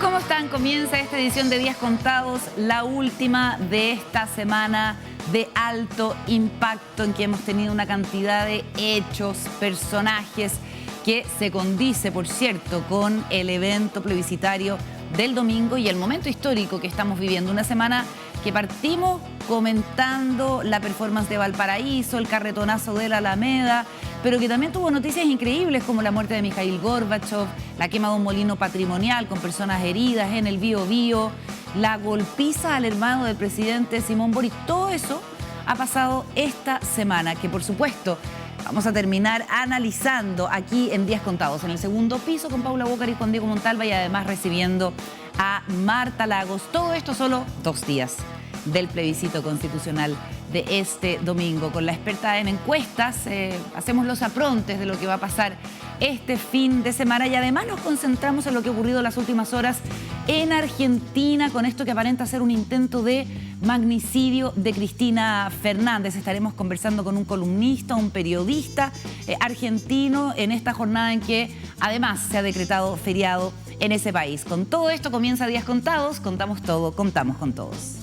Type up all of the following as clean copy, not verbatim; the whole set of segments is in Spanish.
¿Cómo están? Comienza esta edición de Días Contados, la última de esta semana de alto impacto en que hemos tenido una cantidad de hechos, personajes que se condice, por cierto, con el evento plebiscitario del domingo y el momento histórico que estamos viviendo. Una semana que partimos comentando la performance de Valparaíso, el carretonazo de la Alameda, pero que también tuvo noticias increíbles como la muerte de Mikhail Gorbachev, la quema de un molino patrimonial con personas heridas en el Biobío, la golpiza al hermano del presidente Simón Boric. Todo eso ha pasado esta semana, que por supuesto vamos a terminar analizando aquí en Días Contados, en el segundo piso con Paula Bócar y Juan Diego Montalva, y además recibiendo a Marta Lagos. Todo esto solo 2 días del plebiscito constitucional de este domingo. Con la experta en encuestas hacemos los aprontes de lo que va a pasar este fin de semana y además nos concentramos en lo que ha ocurrido las últimas horas en Argentina con esto que aparenta ser un intento de magnicidio de Cristina Fernández. Estaremos conversando con un columnista, un periodista argentino en esta jornada en que además se ha decretado feriado en ese país. Con todo esto comienza Días Contados, contamos todo, contamos con todos.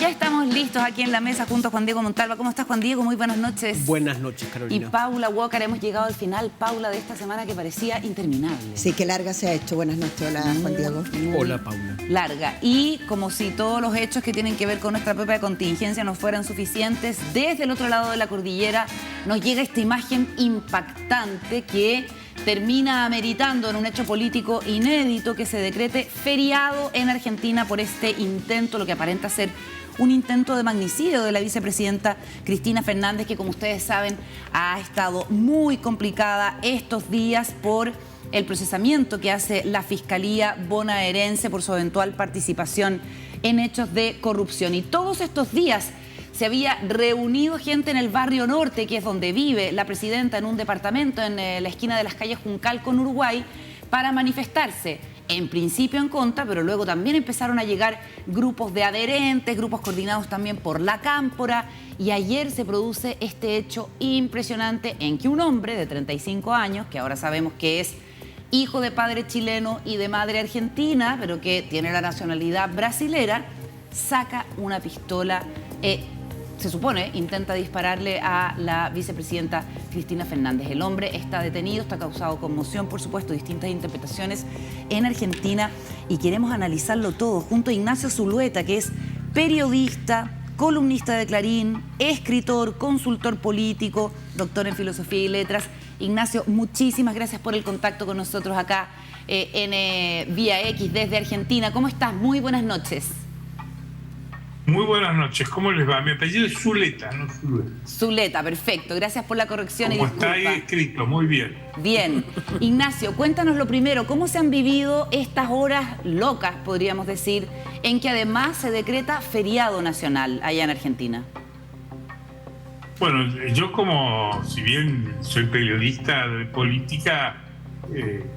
Ya estamos listos aquí en la mesa junto a Juan Diego Montalva. ¿Cómo estás, Juan Diego? Muy buenas noches. Buenas noches, Carolina. Y Paula Walker, hemos llegado al final, Paula, de esta semana que parecía interminable. Sí, qué larga se ha hecho. Buenas noches. Hola, Juan Diego. Hola, Paula. Larga. Y como si todos los hechos que tienen que ver con nuestra propia contingencia no fueran suficientes, desde el otro lado de la cordillera nos llega esta imagen impactante que termina ameritando en un hecho político inédito que se decrete feriado en Argentina por este intento, lo que aparenta ser un intento de magnicidio de la vicepresidenta Cristina Fernández, que como ustedes saben ha estado muy complicada estos días por el procesamiento que hace la Fiscalía bonaerense por su eventual participación en hechos de corrupción. Y todos estos días se había reunido gente en el barrio norte, que es donde vive la presidenta, en un departamento en la esquina de las calles Juncal con Uruguay, para manifestarse. En principio en contra, pero luego también empezaron a llegar grupos de adherentes, grupos coordinados también por la Cámpora, y ayer se produce este hecho impresionante en que un hombre de 35 años, que ahora sabemos que es hijo de padre chileno y de madre argentina, pero que tiene la nacionalidad brasilera, saca una pistola, se supone, intenta dispararle a la vicepresidenta Cristina Fernández. El hombre está detenido, está causado conmoción, por supuesto, distintas interpretaciones en Argentina, y queremos analizarlo todo junto a Ignacio Zulueta, que es periodista, columnista de Clarín, escritor, consultor político, doctor en filosofía y letras. Ignacio, muchísimas gracias por el contacto con nosotros acá en Vía X desde Argentina. ¿Cómo estás? Muy buenas noches. Muy buenas noches, ¿cómo les va? Mi apellido es Zuleta, no Zulueta. Zuleta, perfecto. Gracias por la corrección. Como y disculpa. está ahí escrito, muy bien. Bien. Ignacio, cuéntanos lo primero, ¿cómo se han vivido estas horas locas, podríamos decir, en que además se decreta feriado nacional allá en Argentina? Bueno, yo como, si bien soy periodista de política,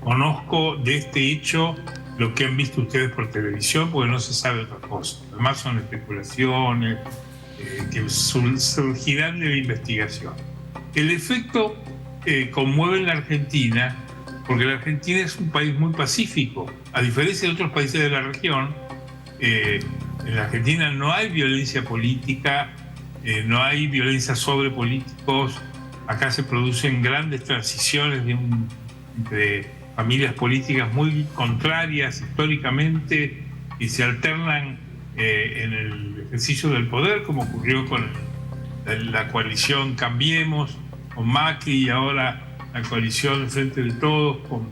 conozco de este hecho lo que han visto ustedes por televisión, porque no se sabe otra cosa. Además son especulaciones que surgirán de la investigación. El efecto conmueve en la Argentina, porque la Argentina es un país muy pacífico. A diferencia de otros países de la región, en la Argentina no hay violencia política, no hay violencia sobre políticos. Acá se producen grandes transiciones entre familias políticas muy contrarias históricamente y se alternan en el ejercicio del poder, como ocurrió con la coalición Cambiemos, con Macri, y ahora la coalición Frente de Todos con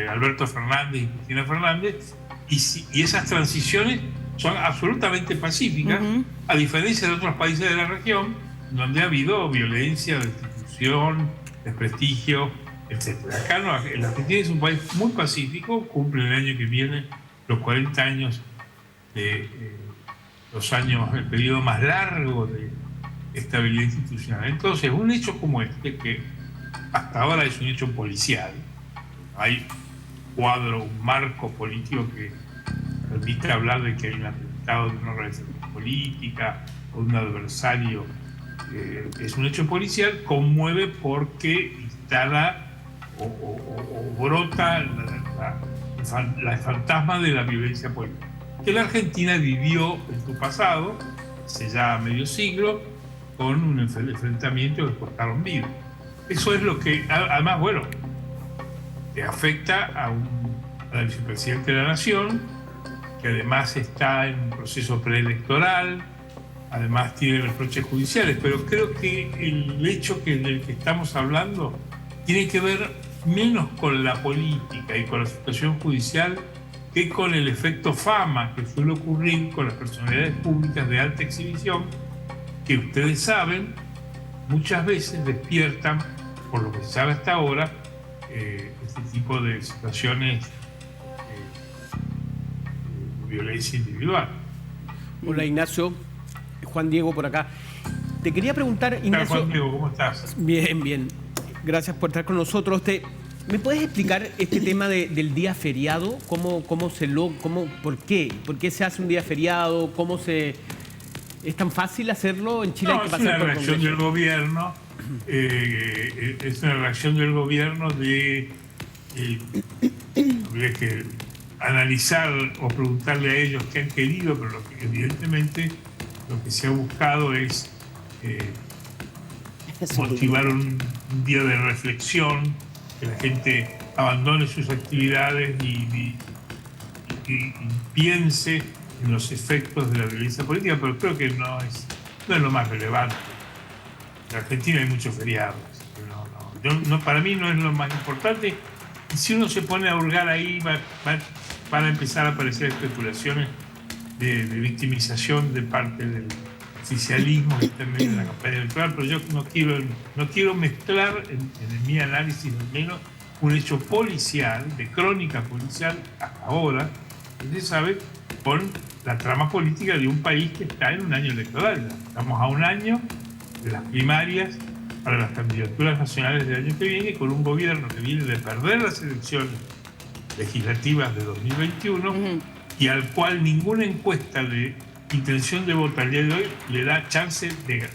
Alberto Fernández y Cristina Fernández, y esas transiciones son absolutamente pacíficas, a diferencia de otros países de la región, donde ha habido violencia, destitución, desprestigio, etcétera. Acá no, la Argentina es un país muy pacífico, cumple el año que viene los 40 años de el periodo más largo de estabilidad institucional. Entonces, un hecho como este, que hasta ahora es un hecho policial. Hay un marco político que permite hablar de que hay un atentado de una organización política o un adversario. Es un hecho policial, conmueve porque instala o brota el fantasma de la violencia política, que la Argentina vivió en su pasado, hace ya medio siglo, con un enfrentamiento que costaron vidas. Eso es lo que, además, bueno, afecta a la vicepresidenta de la Nación, que además está en un proceso preelectoral, además tiene reproches judiciales, pero creo que el hecho del que estamos hablando tiene que ver menos con la política y con la situación judicial que con el efecto fama que suele ocurrir con las personalidades públicas de alta exhibición, que ustedes saben, muchas veces despiertan, por lo que se sabe hasta ahora, este tipo de situaciones de violencia individual. Hola, Ignacio. Juan Diego por acá. Te quería preguntar, Ignacio... Juan Diego, ¿cómo estás? Bien, bien. Gracias por estar con nosotros. ¿Me puedes explicar este tema del día feriado? ¿Por qué? ¿Por qué se hace un día feriado? ¿Es tan fácil hacerlo? En Chile No, hay que es pasar una por reacción del gobierno. Es una reacción del gobierno habría que analizar o preguntarle a ellos qué han querido, pero evidentemente lo que se ha buscado es motivar un día de reflexión, que la gente abandone sus actividades y piense en los efectos de la violencia política, pero creo que no es lo más relevante. En Argentina hay muchos feriados. Para mí no es lo más importante. Y si uno se pone a hurgar ahí, van a empezar a aparecer especulaciones de victimización de parte del oficialismo que está en medio de la campaña electoral, pero yo no quiero mezclar en mi análisis al menos un hecho policial, de crónica policial hasta ahora, que se sabe, con la trama política de un país que está en un año electoral. Estamos a un año de las primarias para las candidaturas nacionales del año que viene, con un gobierno que viene de perder las elecciones legislativas de 2021 y al cual ninguna encuesta de intención de voto al día de hoy le da chance de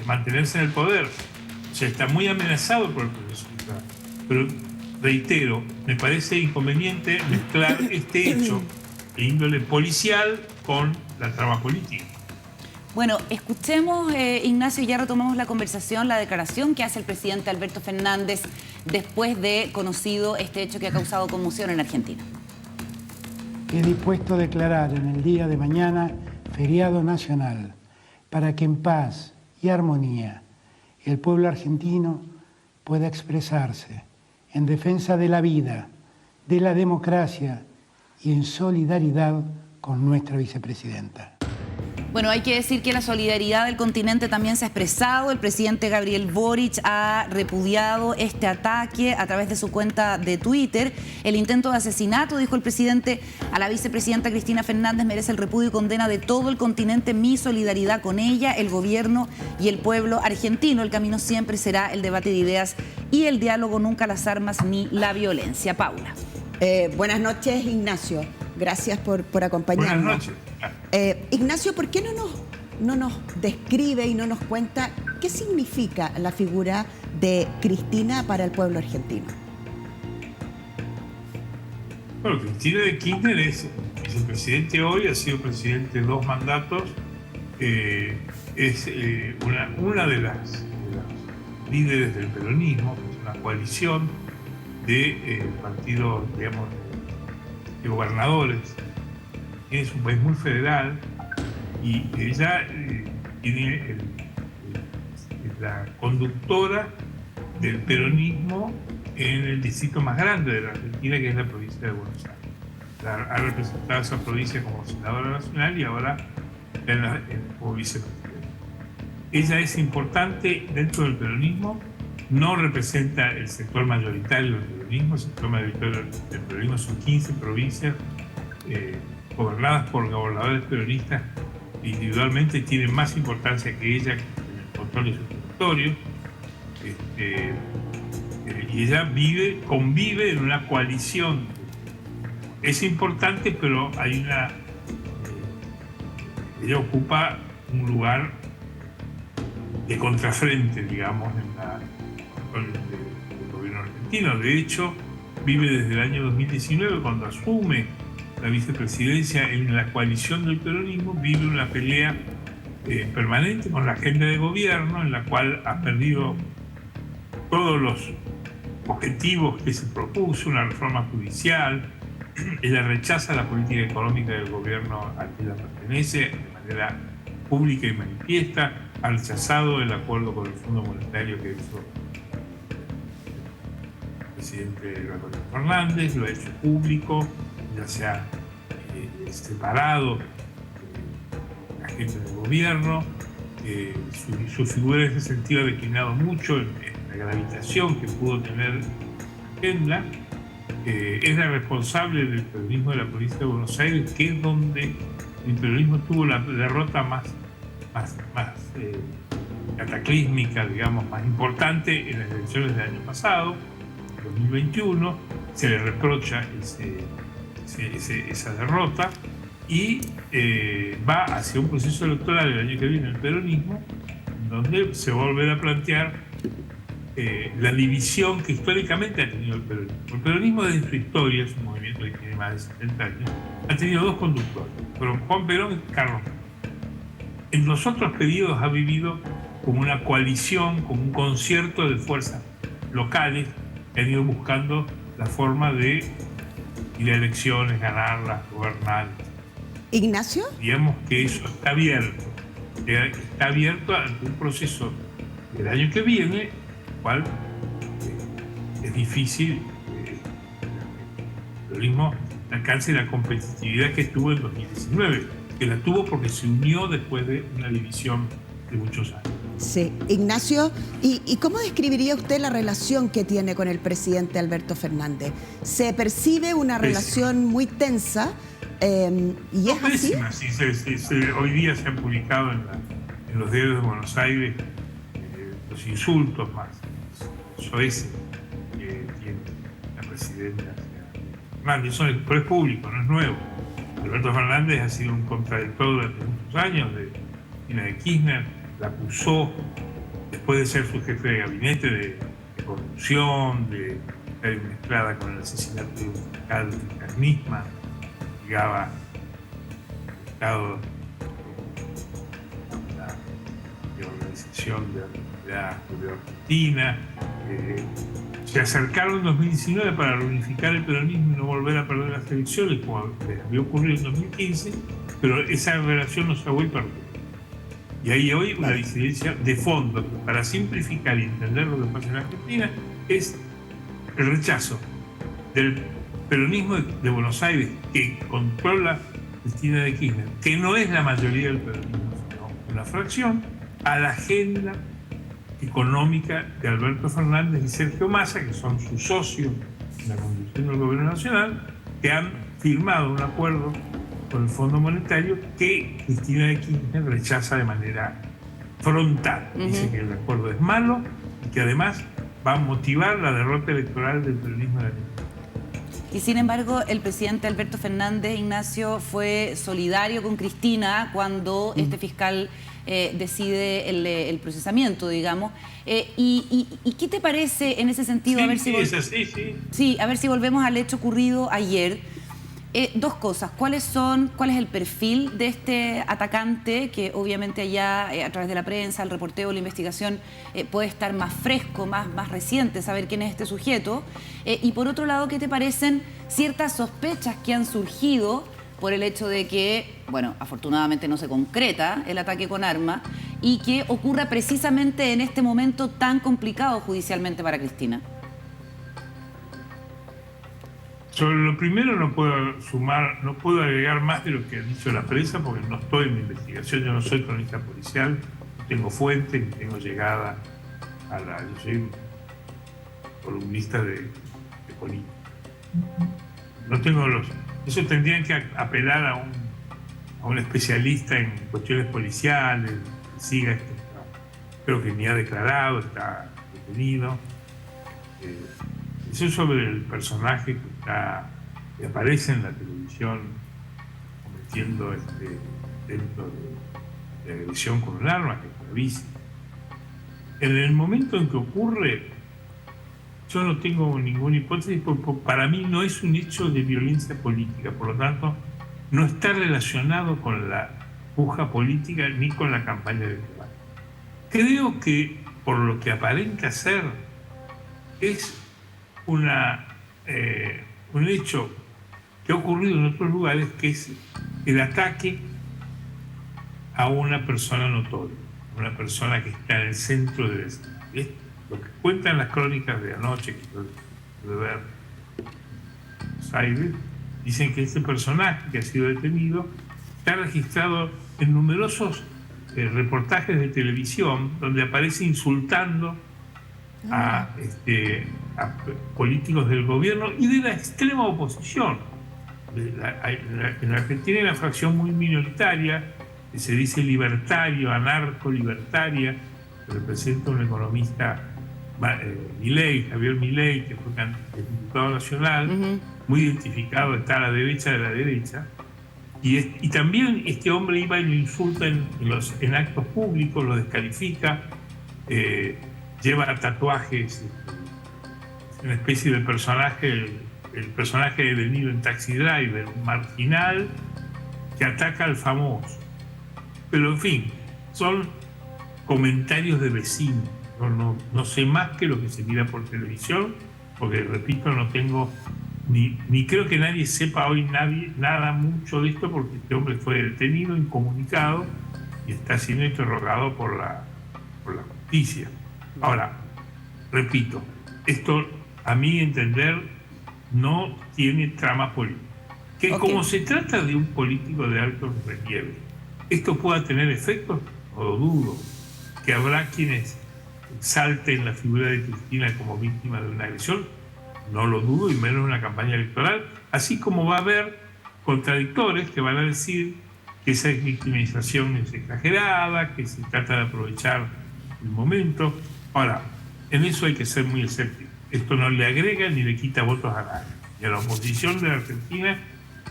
mantenerse en el poder. O sea, está muy amenazado por el proceso electoral. Pero, reitero, me parece inconveniente mezclar este hecho de índole policial con la trama política. Bueno, escuchemos, Ignacio, ya retomamos la conversación, la declaración que hace el presidente Alberto Fernández después de conocido este hecho que ha causado conmoción en Argentina. He dispuesto a declarar en el día de mañana feriado nacional para que en paz y armonía el pueblo argentino pueda expresarse en defensa de la vida, de la democracia y en solidaridad con nuestra vicepresidenta. Bueno, hay que decir que la solidaridad del continente también se ha expresado. El presidente Gabriel Boric ha repudiado este ataque a través de su cuenta de Twitter. El intento de asesinato, dijo el presidente, a la vicepresidenta Cristina Fernández merece el repudio y condena de todo el continente. Mi solidaridad con ella, el gobierno y el pueblo argentino. El camino siempre será el debate de ideas y el diálogo, nunca las armas ni la violencia. Paula. Buenas noches, Ignacio. Gracias por acompañarnos. Buenas noches. Ignacio, ¿por qué no nos describe y no nos cuenta qué significa la figura de Cristina para el pueblo argentino? Bueno, Cristina de Kirchner es el presidente hoy, ha sido presidente 2 mandatos, es una de las líderes del peronismo, que es una coalición de partidos, digamos, de gobernadores. Es un país muy federal y ella tiene es la conductora del peronismo en el distrito más grande de la Argentina, que es la provincia de Buenos Aires. Ha representado esa provincia como senadora nacional y ahora como vicepresidenta. Ella es importante dentro del peronismo, no representa el sector mayoritario del peronismo. El sector mayoritario del peronismo son 15 provincias gobernadas por gobernadores peronistas, individualmente tienen más importancia que ella en el control de su territorio. y ella convive en una coalición. Es importante, pero hay ella ocupa un lugar de contrafrente, digamos, con el gobierno argentino. De hecho, vive desde el año 2019, cuando asume la vicepresidencia en la coalición del peronismo, vive una pelea permanente con la agenda de gobierno, en la cual ha perdido todos los objetivos que se propuso, una reforma judicial. Ella rechaza la política económica del gobierno al que ella pertenece de manera pública y manifiesta, ha rechazado el acuerdo con el Fondo Monetario que hizo el presidente Alberto Fernández, lo ha hecho público, ya se ha separado la gente del gobierno, su figura en ese sentido ha declinado mucho en la gravitación que pudo tener la agenda. Es la responsable del peronismo de la provincia de Buenos Aires, que es donde el peronismo tuvo la derrota más cataclísmica, digamos, más importante en las elecciones del año pasado, 2021. Se le reprocha esa derrota y va hacia un proceso electoral el año que viene el peronismo, donde se volverá a plantear la división que históricamente ha tenido el peronismo. El peronismo desde su historia, es un movimiento que tiene más de 70 años, ha tenido dos conductores, fueron Juan Perón y Carlos. En los otros periodos ha vivido como una coalición, como un concierto de fuerzas locales que han ido buscando la forma de ir a elecciones, ganarlas, gobernar. Ignacio. Digamos que eso está abierto ante un proceso del año que viene, el cual es difícil el peronismo alcance la competitividad que tuvo en 2019, que la tuvo porque se unió después de una división de muchos años. Sí, Ignacio, ¿y cómo describiría usted la relación que tiene con el presidente Alberto Fernández? ¿Se percibe una relación muy tensa? ¿Y es así? Pésima, sí, hoy día se han publicado en los diarios de Buenos Aires los insultos más soeces que tiene la presidenta Fernández. Pero es público, no es nuevo. Alberto Fernández ha sido un contradictor durante muchos años de Cristina de Kirchner, la acusó después de ser su jefe de gabinete de corrupción, de estar mezclada con el asesinato de un fiscal de Nisman, llegaba al Estado de organización de la Comunidad Argentina. Se acercaron en 2019 para reunificar el peronismo y no volver a perder las elecciones, como les había ocurrido en 2015, pero esa relación no se ha vuelto a recuperar. Y hay hoy una disidencia de fondo, que para simplificar y entender lo que pasa en Argentina, es el rechazo del peronismo de Buenos Aires, que controla Cristina de Kirchner, que no es la mayoría del peronismo, sino una fracción, a la agenda económica de Alberto Fernández y Sergio Massa, que son sus socios en la conducción del gobierno nacional, que han firmado un acuerdo con el Fondo Monetario que Cristina de Kirchner rechaza de manera frontal. Dice que el acuerdo es malo y que además va a motivar la derrota electoral del peronismo de la Argentina. Y sin embargo, el presidente Alberto Fernández, Ignacio, fue solidario con Cristina cuando este fiscal decide el procesamiento, digamos. ¿Y qué te parece en ese sentido? Sí, a ver si es así, sí. Sí, a ver si volvemos al hecho ocurrido ayer. Dos cosas. ¿Cuál es el perfil de este atacante? Que obviamente allá, a través de la prensa, el reporteo, la investigación, puede estar más fresco, más reciente, saber quién es este sujeto. Y por otro lado, ¿qué te parecen ciertas sospechas que han surgido por el hecho de que, bueno, afortunadamente no se concreta el ataque con arma y que ocurra precisamente en este momento tan complicado judicialmente para Cristina? Sobre lo primero no puedo agregar más de lo que ha dicho la prensa porque no estoy en mi investigación, yo no soy cronista policial, no tengo fuente ni tengo llegada yo soy columnista de política. No tengo eso tendrían que apelar a un especialista en cuestiones policiales, siga esto. Creo que ni ha declarado, está detenido. Eso sobre el personaje que aparece en la televisión cometiendo delito de agresión con un arma, que es gravísimo. En el momento en que ocurre, yo no tengo ninguna hipótesis, porque para mí no es un hecho de violencia política, por lo tanto, no está relacionado con la puja política ni con la campaña electoral. Creo que por lo que aparenta ser, es un hecho que ha ocurrido en otros lugares, que es el ataque a una persona notoria, una persona que está en el centro de la escena. Es lo que cuentan las crónicas de anoche que pude ver en Buenos Aires. Dicen que este personaje que ha sido detenido está registrado en numerosos reportajes de televisión donde aparece insultando a políticos del gobierno y de la extrema oposición. En la Argentina hay una fracción muy minoritaria que se dice libertario, anarco-libertaria, que representa un economista, Javier Milei, que fue diputado nacional, muy identificado, está a la derecha de la derecha. Y también este hombre iba y lo insulta en actos públicos, lo descalifica, lleva tatuajes, una especie de personaje, el personaje devenido en Taxi Driver, un marginal que ataca al famoso. Pero en fin, son comentarios de vecinos. No sé más que lo que se mira por televisión, porque repito, no tengo ni creo que nadie sepa hoy nada mucho de esto, porque este hombre fue detenido, incomunicado y está siendo interrogado por la justicia. Ahora, repito, esto a mi entender no tiene trama política. Que como se trata de un político de alto relieve, esto pueda tener efectos, no lo dudo. Que habrá quienes salten la figura de Cristina como víctima de una agresión, no lo dudo, y menos en una campaña electoral, así como va a haber contradictores que van a decir que esa victimización es exagerada, que se trata de aprovechar el momento. Ahora, en eso hay que ser muy escéptico. Esto no le agrega ni le quita votos a nadie, ni a la oposición de la Argentina,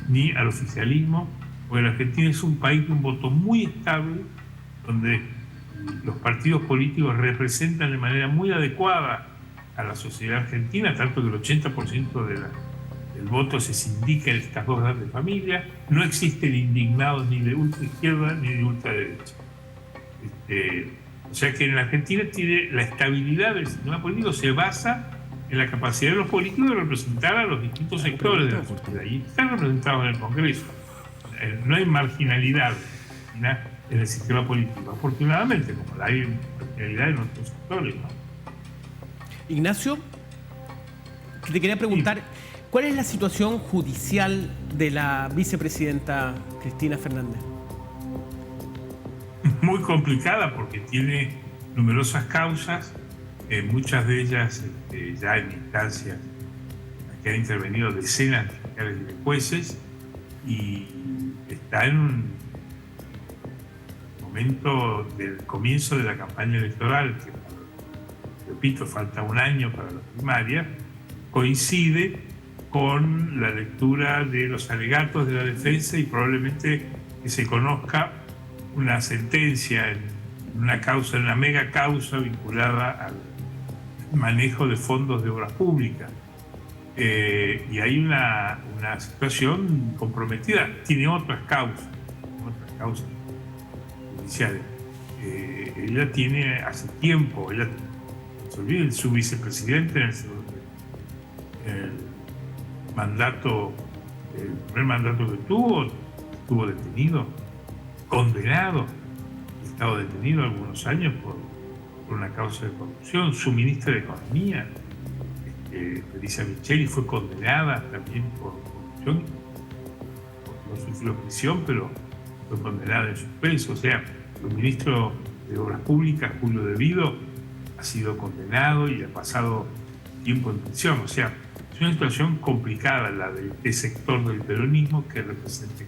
ni al oficialismo, porque la Argentina es un país de un voto muy estable, donde los partidos políticos representan de manera muy adecuada a la sociedad argentina, tanto que el 80% del voto se sindica en estas dos grandes familias. No existen indignados ni de ultra izquierda ni de ultraderecha. O sea que en la Argentina tiene la estabilidad del sistema político, se basa en la capacidad de los políticos de representar a los distintos sectores de la sociedad, y están representados en el Congreso. No hay marginalidad en el sistema político, afortunadamente, como la hay marginalidad en otros sectores, ¿no? Ignacio, te quería preguntar, ¿cuál es la situación judicial de la vicepresidenta Cristina Fernández? Muy complicada, porque tiene numerosas causas, muchas de ellas ya en instancias en que han intervenido decenas de fiscales y de jueces, y está en un momento del comienzo de la campaña electoral, que, repito, falta un año para la primaria, coincide con la lectura de los alegatos de la defensa y probablemente que se conozca una sentencia en una causa, en una mega causa vinculada al manejo de fondos de obras públicas. Y hay una situación comprometida. Tiene otras causas judiciales. Ella tiene hace tiempo, no se olviden, su vicepresidente en el primer mandato que estuvo detenido, condenado, estado detenido algunos años por una causa de corrupción. Su ministra de Economía, Elisa Micheli, fue condenada también por corrupción. No sufrió prisión, pero fue condenada en suspenso. O sea, el ministro de Obras Públicas, Julio De Vido, ha sido condenado y ha pasado tiempo en prisión. O sea, es una situación complicada la de este sector del peronismo que representa.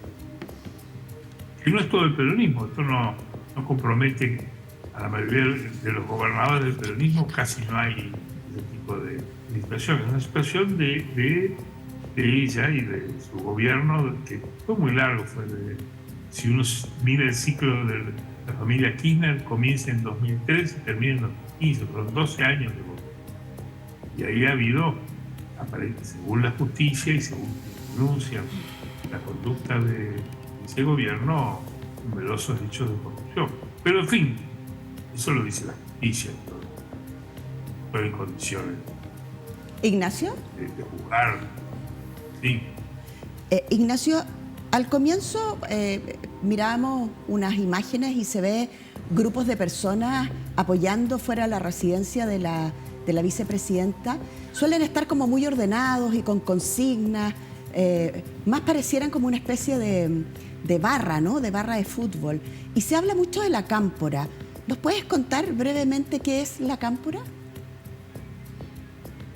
Que no es todo el peronismo, esto no compromete a la mayoría de los gobernadores del peronismo, casi no hay ese tipo de situación. Es una situación de ella y de su gobierno que fue muy largo. Si uno mira el ciclo de la familia Kirchner, comienza en 2013 y termina en 2015, fueron 12 años de gobierno. Y ahí ha habido, según la justicia y según denuncian la conducta de ese gobierno, numerosos hechos de corrupción. Pero en fin, eso lo dice la justicia, todo en condiciones Ignacio. de juzgar. Sí. Ignacio, al comienzo mirábamos unas imágenes y se ve grupos de personas apoyando fuera de la residencia de la vicepresidenta. Suelen estar como muy ordenados y con consignas, más parecieran como una especie de barra, ¿no? De barra de fútbol. Y se habla mucho de la cámpora. ¿Nos puedes contar brevemente qué es la cámpora?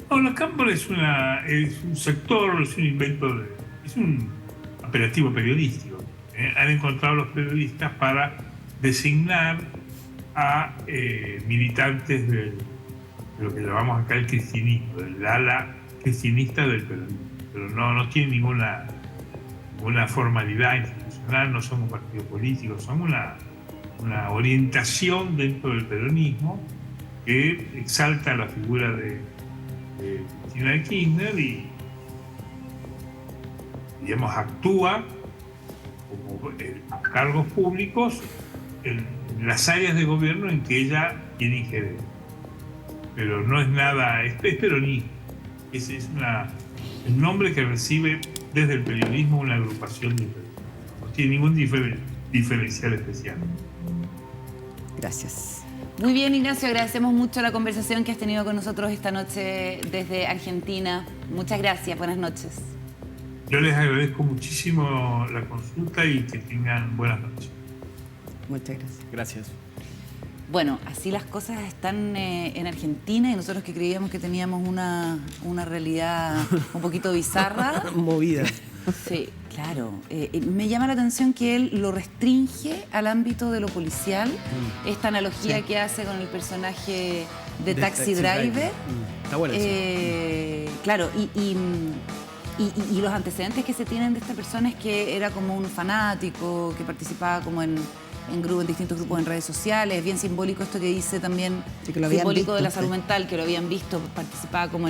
No, la cámpora es un sector, es un invento, es un operativo periodístico. Han encontrado los periodistas para designar a militantes de lo que llamamos acá el cristianismo, del ala cristianista del peronismo. Pero no tiene ninguna formalidad institucional, no son un partido político, son una orientación dentro del peronismo que exalta la figura de Cristina Kirchner y, digamos, actúa como cargos públicos en las áreas de gobierno en que ella tiene injerencia. Pero no es nada, es peronismo. Es el nombre que recibe desde el periodismo una agrupación de periodistas. No tiene ningún diferencial especial. Gracias. Muy bien, Ignacio, agradecemos mucho la conversación que has tenido con nosotros esta noche desde Argentina. Muchas gracias, buenas noches. Yo les agradezco muchísimo la consulta y que tengan buenas noches. Muchas gracias. Gracias. Bueno, así las cosas están en Argentina y nosotros que creíamos que teníamos una realidad un poquito bizarra. Movida. Sí, claro. Me llama la atención que él lo restringe al ámbito de lo policial, esta analogía que hace con el personaje de Taxi Driver. Está bueno eso. Claro, y los antecedentes que se tienen de esta persona es que era como un fanático, que participaba como en distintos grupos en redes sociales. Es bien simbólico esto que dice también, sí, que lo habían simbólico visto, de la sí. salud mental, que lo habían visto, participaba como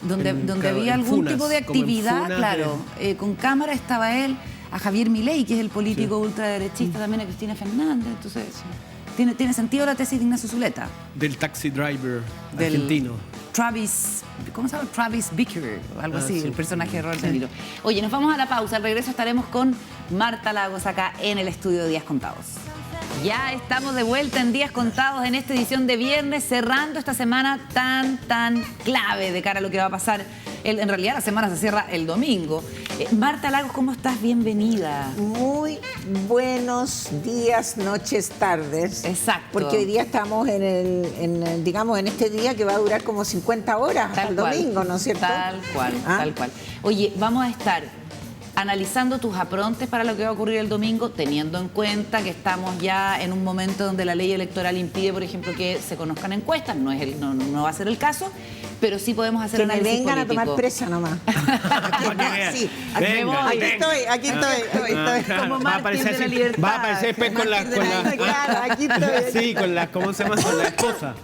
donde había algún tipo de actividad, claro. Con cámara estaba él, a Javier Milei, que es el político ultraderechista, también a Cristina Fernández. Entonces, tiene sentido la tesis de Ignacio Zuleta. Del Taxi Driver argentino. Travis, ¿cómo se llama? Travis Bickler, o algo así, sí. el personaje de Robert De Niro. Oye, nos vamos a la pausa. Al regreso estaremos con Marta Lagos acá en el estudio de Días Contados. Ya estamos de vuelta en Días Contados en esta edición de viernes, cerrando esta semana tan clave de cara a lo que va a pasar. En realidad la semana se cierra el domingo. Marta Lagos, ¿cómo estás? Bienvenida. Muy buenos días, noches, tardes. Exacto. Porque hoy día estamos digamos, en este día que va a durar como 50 horas hasta el domingo, ¿no es cierto? Tal cual, tal cual. Oye, vamos a estar analizando tus aprontes para lo que va a ocurrir el domingo, teniendo en cuenta que estamos ya en un momento donde la ley electoral impide, por ejemplo, que se conozcan encuestas. No va a ser el caso, pero sí podemos hacer que me análisis vengan político. a tomar presa nomás. Sí, aquí estoy. Como mártir de la libertad. Va a aparecer después con la Claro, aquí estoy. sí, con la, ¿cómo se llama? Con la esposa.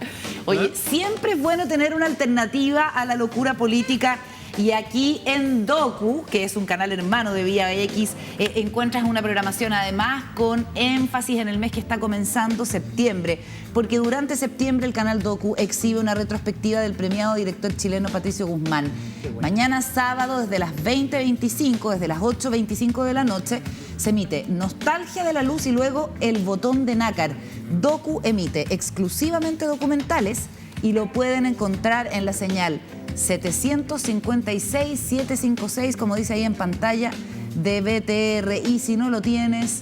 Oye, siempre es bueno tener una alternativa a la locura política. Y aquí en Docu, que es un canal hermano de Vía X, encuentras una programación además con énfasis en el mes que está comenzando, septiembre. Porque durante septiembre el canal Docu exhibe una retrospectiva del premiado director chileno Patricio Guzmán. Mañana sábado desde las 20:25, desde las 8:25 de la noche, se emite Nostalgia de la Luz y luego El Botón de Nácar. Docu emite exclusivamente documentales y lo pueden encontrar en la señal 756-756, como dice ahí en pantalla, de BTR. Y si no lo tienes,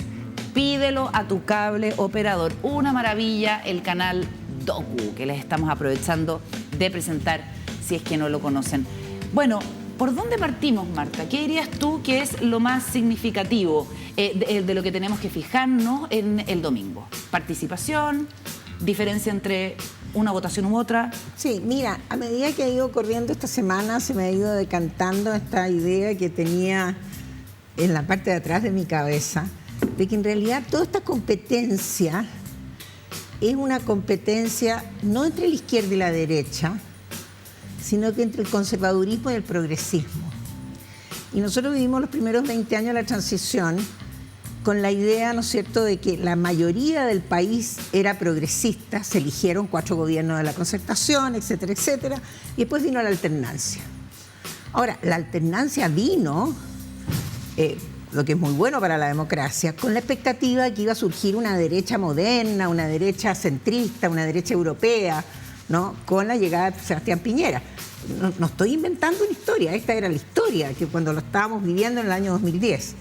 pídelo a tu cable operador. Una maravilla el canal Docu, que les estamos aprovechando de presentar si es que no lo conocen. Bueno, ¿por dónde partimos, Marta? ¿Qué dirías tú que es lo más significativo de lo que tenemos que fijarnos en el domingo? ¿Participación? ¿Diferencia entre una votación u otra? Sí, mira, a medida que ha ido corriendo esta semana, se me ha ido decantando esta idea que tenía en la parte de atrás de mi cabeza, de que en realidad toda esta competencia es una competencia no entre la izquierda y la derecha, sino que entre el conservadurismo y el progresismo. Y nosotros vivimos los primeros 20 años de la transición con la idea, ¿no es cierto?, de que la mayoría del país era progresista, se eligieron 4 gobiernos de la concertación, etcétera, etcétera, y después vino la alternancia. Ahora, la alternancia vino, lo que es muy bueno para la democracia, con la expectativa de que iba a surgir una derecha moderna, una derecha centrista, una derecha europea, ¿no?, con la llegada de Sebastián Piñera. No estoy inventando una historia, esta era la historia que cuando lo estábamos viviendo en el año 2010.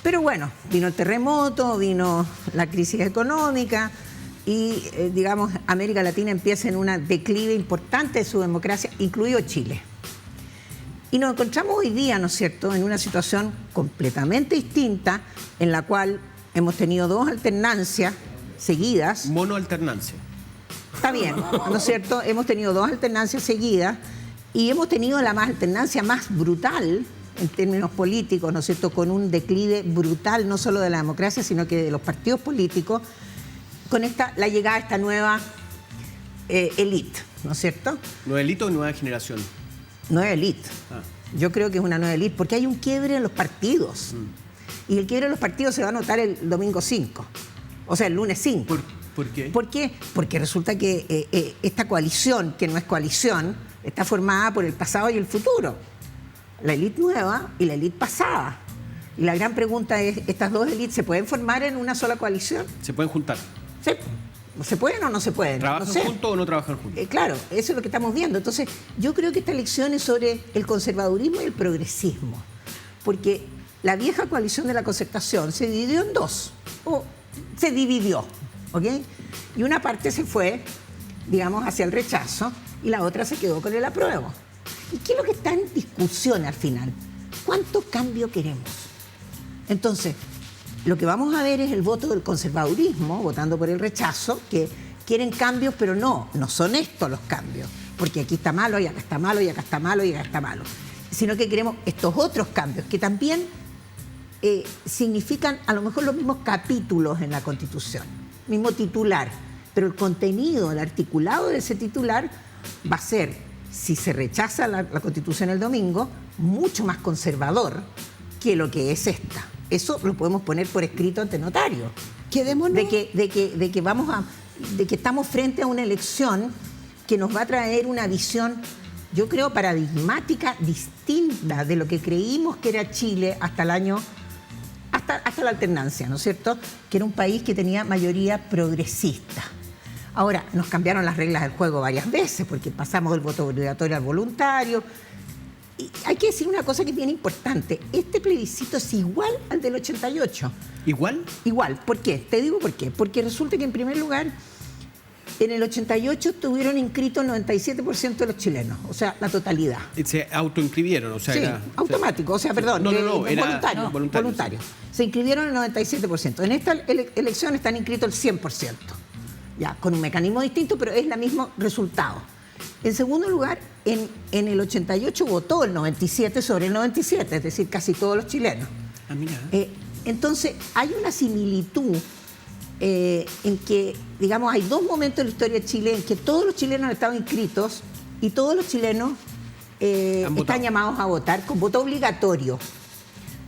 Pero bueno, vino el terremoto, vino la crisis económica y, digamos, América Latina empieza en un declive importante de su democracia, incluido Chile. Y nos encontramos hoy día, ¿no es cierto?, en una situación completamente distinta en la cual hemos tenido 2 alternancias seguidas. Monoalternancia. Está bien, ¿no es cierto? Hemos tenido 2 alternancias seguidas y hemos tenido la alternancia más brutal en términos políticos, ¿no es cierto?, con un declive brutal no solo de la democracia, sino que de los partidos políticos, con la llegada de esta nueva élite, ¿no es cierto? ¿Nueva élite o nueva generación? Nueva élite. Yo creo que es una nueva élite, porque hay un quiebre en los partidos. Y el quiebre en los partidos se va a notar el domingo 5, o sea, el lunes 5. ¿Por qué? ¿Por qué? Porque resulta que esta coalición, que no es coalición, está formada por el pasado y el futuro. La élite nueva y la élite pasada. Y la gran pregunta es, ¿estas 2 élites se pueden formar en una sola coalición? ¿Se pueden juntar? Sí. ¿Se pueden o no se pueden? ¿Trabajan juntos o no trabajan juntos? Claro, eso es lo que estamos viendo. Entonces, yo creo que esta elección es sobre el conservadurismo y el progresismo. Porque la vieja coalición de la concertación se dividió en 2. O se dividió, ¿ok? Y una parte se fue, digamos, hacia el rechazo y la otra se quedó con el apruebo. ¿Y qué es lo que está en discusión al final? ¿Cuánto cambio queremos? Entonces, lo que vamos a ver es el voto del conservadurismo, votando por el rechazo, que quieren cambios, pero no son estos los cambios, porque aquí está malo, y acá está malo, y acá está malo, y acá está malo. Sino que queremos estos otros cambios, que también significan a lo mejor los mismos capítulos en la Constitución, mismo titular, pero el contenido, el articulado de ese titular va a ser, si se rechaza la Constitución el domingo, mucho más conservador que lo que es esta. Eso lo podemos poner por escrito ante notario. Quedémonos. De que estamos frente a una elección que nos va a traer una visión, yo creo, paradigmática, distinta de lo que creímos que era Chile hasta la alternancia, ¿no es cierto? Que era un país que tenía mayoría progresista. Ahora, nos cambiaron las reglas del juego varias veces, porque pasamos del voto obligatorio al voluntario. Y hay que decir una cosa que es bien importante. Este plebiscito es igual al del 88. ¿Igual? Igual. ¿Por qué? Te digo por qué. Porque resulta que, en primer lugar, en el 88 estuvieron inscritos el 97% de los chilenos, o sea, la totalidad. Se autoinscribieron, o sea, sí, era... automático, o sea, perdón, era voluntario. Se inscribieron el 97%. En esta elección están inscritos el 100%. Ya, con un mecanismo distinto, pero es el mismo resultado. En segundo lugar, en el 88 votó el 97 sobre el 97, es decir, casi todos los chilenos. Ah, mira. Entonces, hay una similitud en que, digamos, hay 2 momentos en la historia de Chile en que todos los chilenos han estado inscritos y todos los chilenos están llamados a votar con voto obligatorio.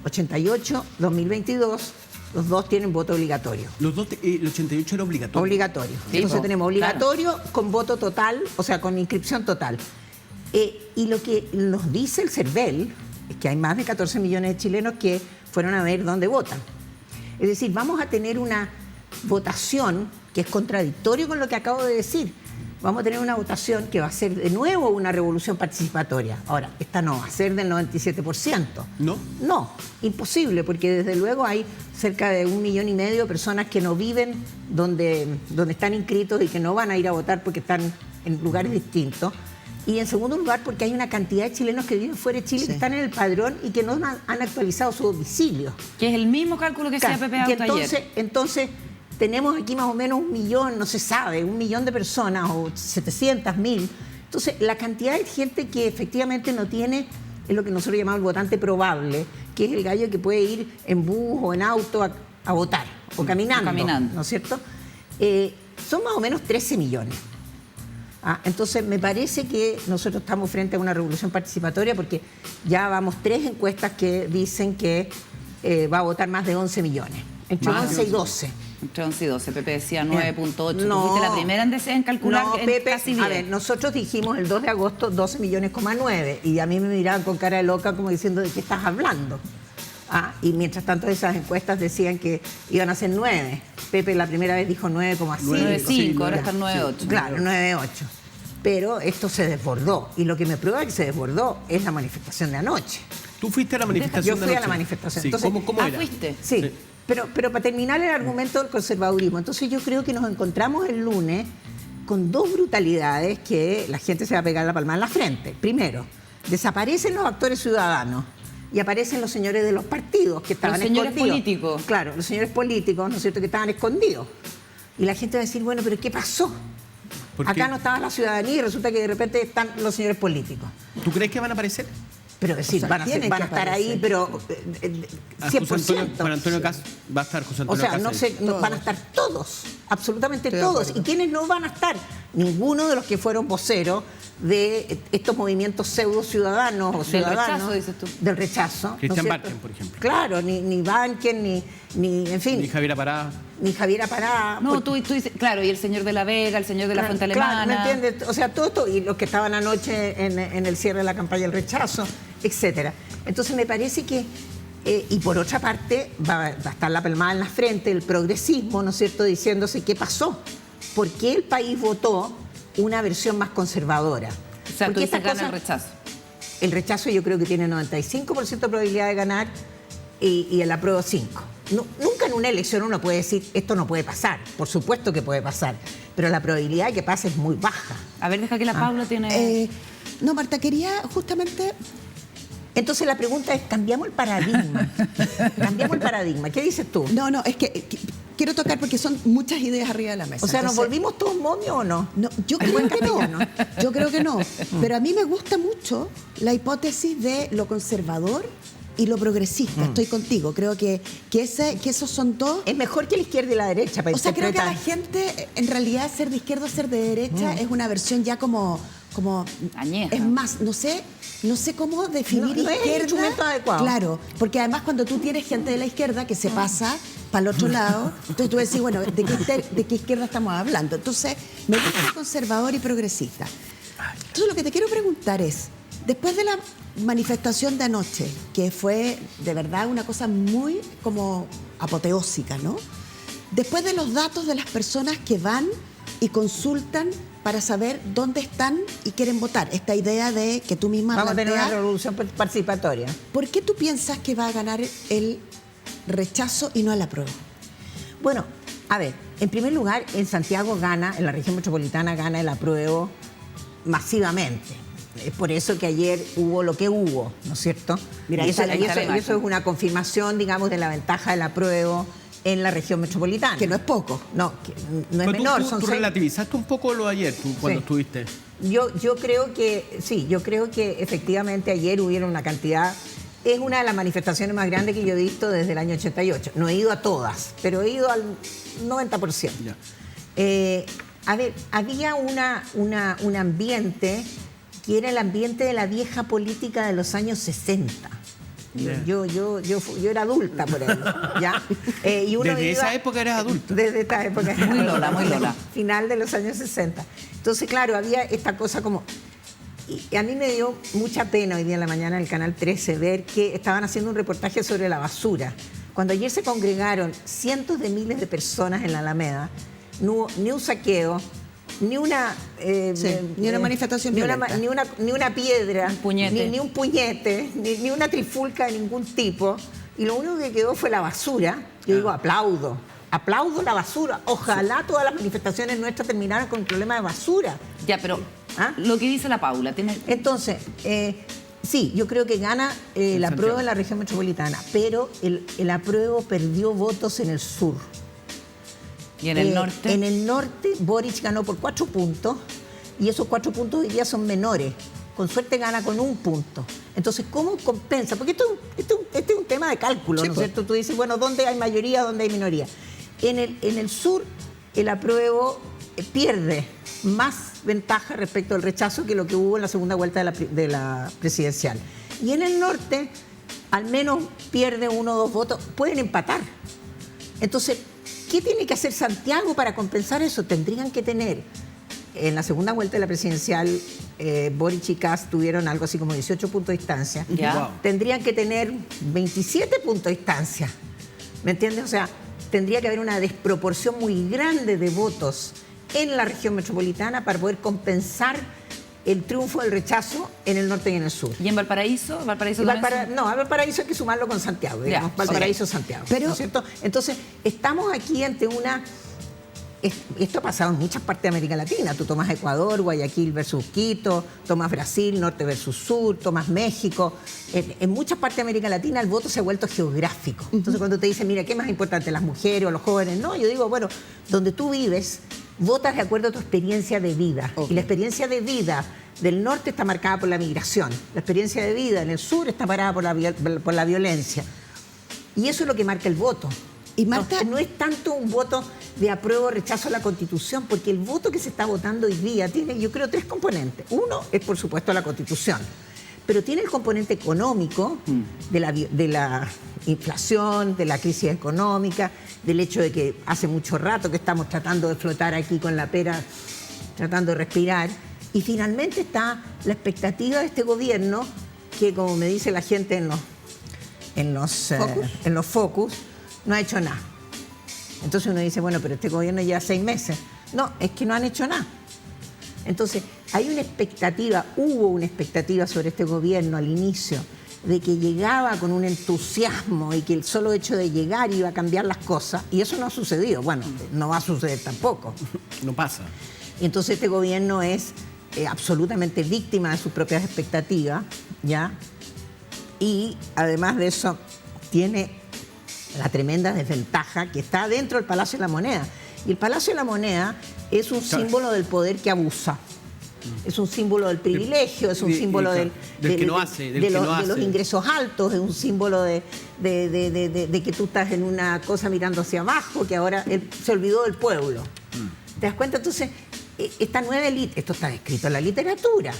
88, 2022... Los 2 tienen voto obligatorio. El 88 era obligatorio. Obligatorio. Sí, entonces tenemos obligatorio, claro, con voto total, o sea, con inscripción total. Y lo que nos dice el CERVEL es que hay más de 14 millones de chilenos que fueron a ver dónde votan. Es decir, vamos a tener una votación que es contradictorio con lo que acabo de decir. Vamos a tener una votación que va a ser de nuevo una revolución participatoria. Ahora, esta no va a ser del 97%. ¿No? No, imposible, porque desde luego hay cerca de 1,5 millones de personas que no viven donde están inscritos y que no van a ir a votar porque están en lugares distintos. Y en segundo lugar, porque hay una cantidad de chilenos que viven fuera de Chile, sí, que están en el padrón y que no han actualizado su domicilio. Que es el mismo cálculo que hacía Pepe Auto ayer. Entonces, tenemos aquí más o menos 1 millón, no se sabe, 1 millón de personas o 700.000. Entonces, la cantidad de gente que efectivamente no tiene, es lo que nosotros llamamos el votante probable, que es el gallo que puede ir en bus o en auto a votar, o caminando, ¿no es cierto? Son más o menos 13 millones. Entonces, me parece que nosotros estamos frente a una revolución participatoria porque ya vamos 3 encuestas que dicen que va a votar más de 11 millones, entre 11 y 12. Entre 11 y 12, Pepe decía 9.8. No, Tú fuiste la primera en calcular no, en Pepe, casi 10. a ver, nosotros dijimos el 2 de agosto 12 millones, 9, y a mí me miraban con cara de loca como diciendo, ¿de qué estás hablando? Y mientras tanto esas encuestas decían que iban a ser 9. Pepe la primera vez dijo 9,5. 9,5, ahora están 9,8. Claro, 9,8. Pero esto se desbordó, y lo que me prueba que se desbordó es la manifestación de anoche. ¿Tú fuiste a la manifestación? Yo fui a la manifestación. Sí, Entonces, ¿cómo era? ¿Fuiste? Sí. Pero para terminar el argumento del conservadurismo, entonces yo creo que nos encontramos el lunes con 2 brutalidades que la gente se va a pegar la palma en la frente. Primero, desaparecen los actores ciudadanos y aparecen los señores de los partidos que estaban escondidos. Los señores políticos. Claro, los señores políticos, ¿no es cierto?, que estaban escondidos. Y la gente va a decir, bueno, ¿pero qué pasó? Acá no estaba la ciudadanía y resulta que de repente están los señores políticos. ¿Tú crees que van a aparecer? Pero decir, van a estar ahí, pero 100%. Juan Antonio Caz va a estar, José Antonio Caz. O sea, van a estar todos, absolutamente todos. ¿Y quiénes no van a estar? Ninguno de los que fueron voceros de estos movimientos pseudo ciudadanos o ciudadanos. Del rechazo, dices tú. Del rechazo. Cristian Barken, por ejemplo. Claro, ni Barken, ni en fin. Ni Javiera Pará. Ni Javiera Pará. No, tú dices, claro, y el señor de la Vega, el señor de la Fuente Alemana. Claro, ¿me entiendes? O sea, todo esto, y los que estaban anoche en el cierre de la campaña del rechazo, etcétera. Entonces me parece que, y por otra parte, va a estar la palmada en la frente, el progresismo, ¿no es cierto?, diciéndose qué pasó. ¿Por qué el país votó una versión más conservadora? O sea, tú dices gana el rechazo. El rechazo yo creo que tiene 95% de probabilidad de ganar y el apruebo 5%. Nunca en una elección uno puede decir, esto no puede pasar. Por supuesto que puede pasar, pero la probabilidad de que pase es muy baja. A ver, deja que la Paula tiene... No, Marta, quería justamente... Entonces la pregunta es, ¿cambiamos el paradigma? ¿Cambiamos el paradigma? ¿Qué dices tú? No, es que quiero tocar porque son muchas ideas arriba de la mesa. O sea, ¿nos volvimos todos momios o no? No, yo creo que no. Yo creo que no. Pero a mí me gusta mucho la hipótesis de lo conservador y lo progresista. Estoy contigo. Creo que esos son dos. Es mejor que la izquierda y la derecha para O sea, creo que a la interpretar. gente, en realidad, ser de izquierda o ser de derecha es una versión ya como añeja. Es más, no sé cómo definir No es el izquierda. instrumento adecuado. Claro, porque además cuando tú tienes gente de la izquierda que se pasa para el otro lado, entonces tú decís, bueno, ¿de qué izquierda estamos hablando? Entonces, me gusta conservador y progresista. Entonces, lo que te quiero preguntar es, después de la manifestación de anoche, que fue de verdad una cosa muy como apoteósica, ¿no? Después de los datos de las personas que van y consultan para saber dónde están y quieren votar, esta idea de que tú misma Vamos a tener una planteas, revolución participatoria. ¿por qué tú piensas que va a ganar el rechazo y no el apruebo? Bueno, a ver, en primer lugar, en Santiago gana, en la región metropolitana gana el apruebo masivamente. Es por eso que ayer hubo lo que hubo, ¿no es cierto? Mira, y eso ahí está la imagen. es una confirmación, digamos, de la ventaja del apruebo en la región metropolitana. Que no es poco. No, que no es Pero menor. Tú son seis- relativizaste un poco lo de ayer, tú, cuando Sí. estuviste. Yo creo que, sí, yo creo que efectivamente ayer hubieron una cantidad, es una de las manifestaciones más grandes que yo he visto desde el año 88. No he ido a todas, pero he ido al 90%. Ya. A ver, había un ambiente que era el ambiente de la vieja política de los años 60. Ya. Yo era adulta por ahí, ¿ya? Y uno Desde iba- esa época eras adulta. Desde esta época. Muy Lola, muy Lola. Final de los años 60. Entonces, claro, había esta cosa como... Y a mí me dio mucha pena hoy día en la mañana en el Canal 13 ver que estaban haciendo un reportaje sobre la basura. Cuando ayer se congregaron cientos de miles de personas en la Alameda, no hubo ni un saqueo, ni una... ni una manifestación ni violenta. ni una piedra, Un puñete. ni un puñete, ni una trifulca de ningún tipo. Y lo único que quedó fue la basura. Yo digo, aplaudo la basura. Ojalá todas las manifestaciones nuestras terminaran con un problema de basura. Ya, pero ¿Ah? lo que dice la Paula, tiene... Entonces, sí, yo creo que gana el Santiago. apruebo en la región metropolitana, pero el apruebo perdió votos en el sur. ¿Y en el norte? En el norte, Boric ganó por 4 puntos y esos 4 puntos hoy día son menores. Con suerte gana con 1 punto. Entonces, ¿cómo compensa? Porque esto es un tema de cálculo, Sí, ¿no es pues. cierto? Tú dices, bueno, ¿dónde hay mayoría, dónde hay minoría? En el sur, el apruebo pierde más ventaja respecto al rechazo que lo que hubo en la segunda vuelta de la presidencial. Y en el norte, al menos pierde 1 o 2 votos, pueden empatar. Entonces, ¿qué tiene que hacer Santiago para compensar eso? Tendrían que tener, en la segunda vuelta de la presidencial, Boric y Kast tuvieron algo así como 18 puntos de distancia. Ya. Wow. Tendrían que tener 27 puntos de distancia. ¿Me entiendes? O sea, tendría que haber una desproporción muy grande de votos en la región metropolitana para poder compensar el triunfo del rechazo en el norte y en el sur. ¿Y en Valparaíso? ¿Valparaíso Y también a Valparaíso hay que sumarlo con Santiago, digamos, Ya, Valparaíso-Santiago. Pero- ¿no es cierto? Entonces, estamos aquí ante una... Esto ha pasado en muchas partes de América Latina. Tú tomas Ecuador, Guayaquil versus Quito, tomas Brasil, norte versus sur, tomas México. En muchas partes de América Latina el voto se ha vuelto geográfico. Entonces, cuando te dicen, mira, ¿qué es más importante, las mujeres o los jóvenes? No, yo digo, bueno, donde tú vives, votas de acuerdo a tu experiencia de vida. Ok. Y la experiencia de vida del norte está marcada por la migración. La experiencia de vida en el sur está marcada por la violencia. Y eso es lo que marca el voto. Y Marta- No es tanto un voto de apruebo o rechazo a la Constitución, porque el voto que se está votando hoy día tiene, yo creo, 3 componentes. Uno es, por supuesto, la Constitución, pero tiene el componente económico de la inflación, de la crisis económica, del hecho de que hace mucho rato que estamos tratando de flotar aquí con la pera, tratando de respirar. Y finalmente está la expectativa de este gobierno, que, como me dice la gente en los focus, no ha hecho nada. Entonces uno dice, bueno, pero este gobierno lleva 6 meses. No, es que no han hecho nada. Entonces, hay una expectativa, hubo una expectativa sobre este gobierno al inicio, de que llegaba con un entusiasmo y que el solo hecho de llegar iba a cambiar las cosas, y eso no ha sucedido. Bueno, no va a suceder tampoco. No pasa. Y entonces este gobierno es absolutamente víctima de sus propias expectativas, ¿ya? Y además de eso, tiene la tremenda desventaja que está dentro del Palacio de la Moneda. Y el Palacio de la Moneda es un Claro. símbolo del poder que abusa. Es un símbolo del privilegio, es un símbolo del que no hace, de los ingresos altos, es un símbolo de que tú estás en una cosa mirando hacia abajo, que ahora él se olvidó del pueblo. ¿Te das cuenta? Entonces, esta nueva élite, esto está escrito en la literatura,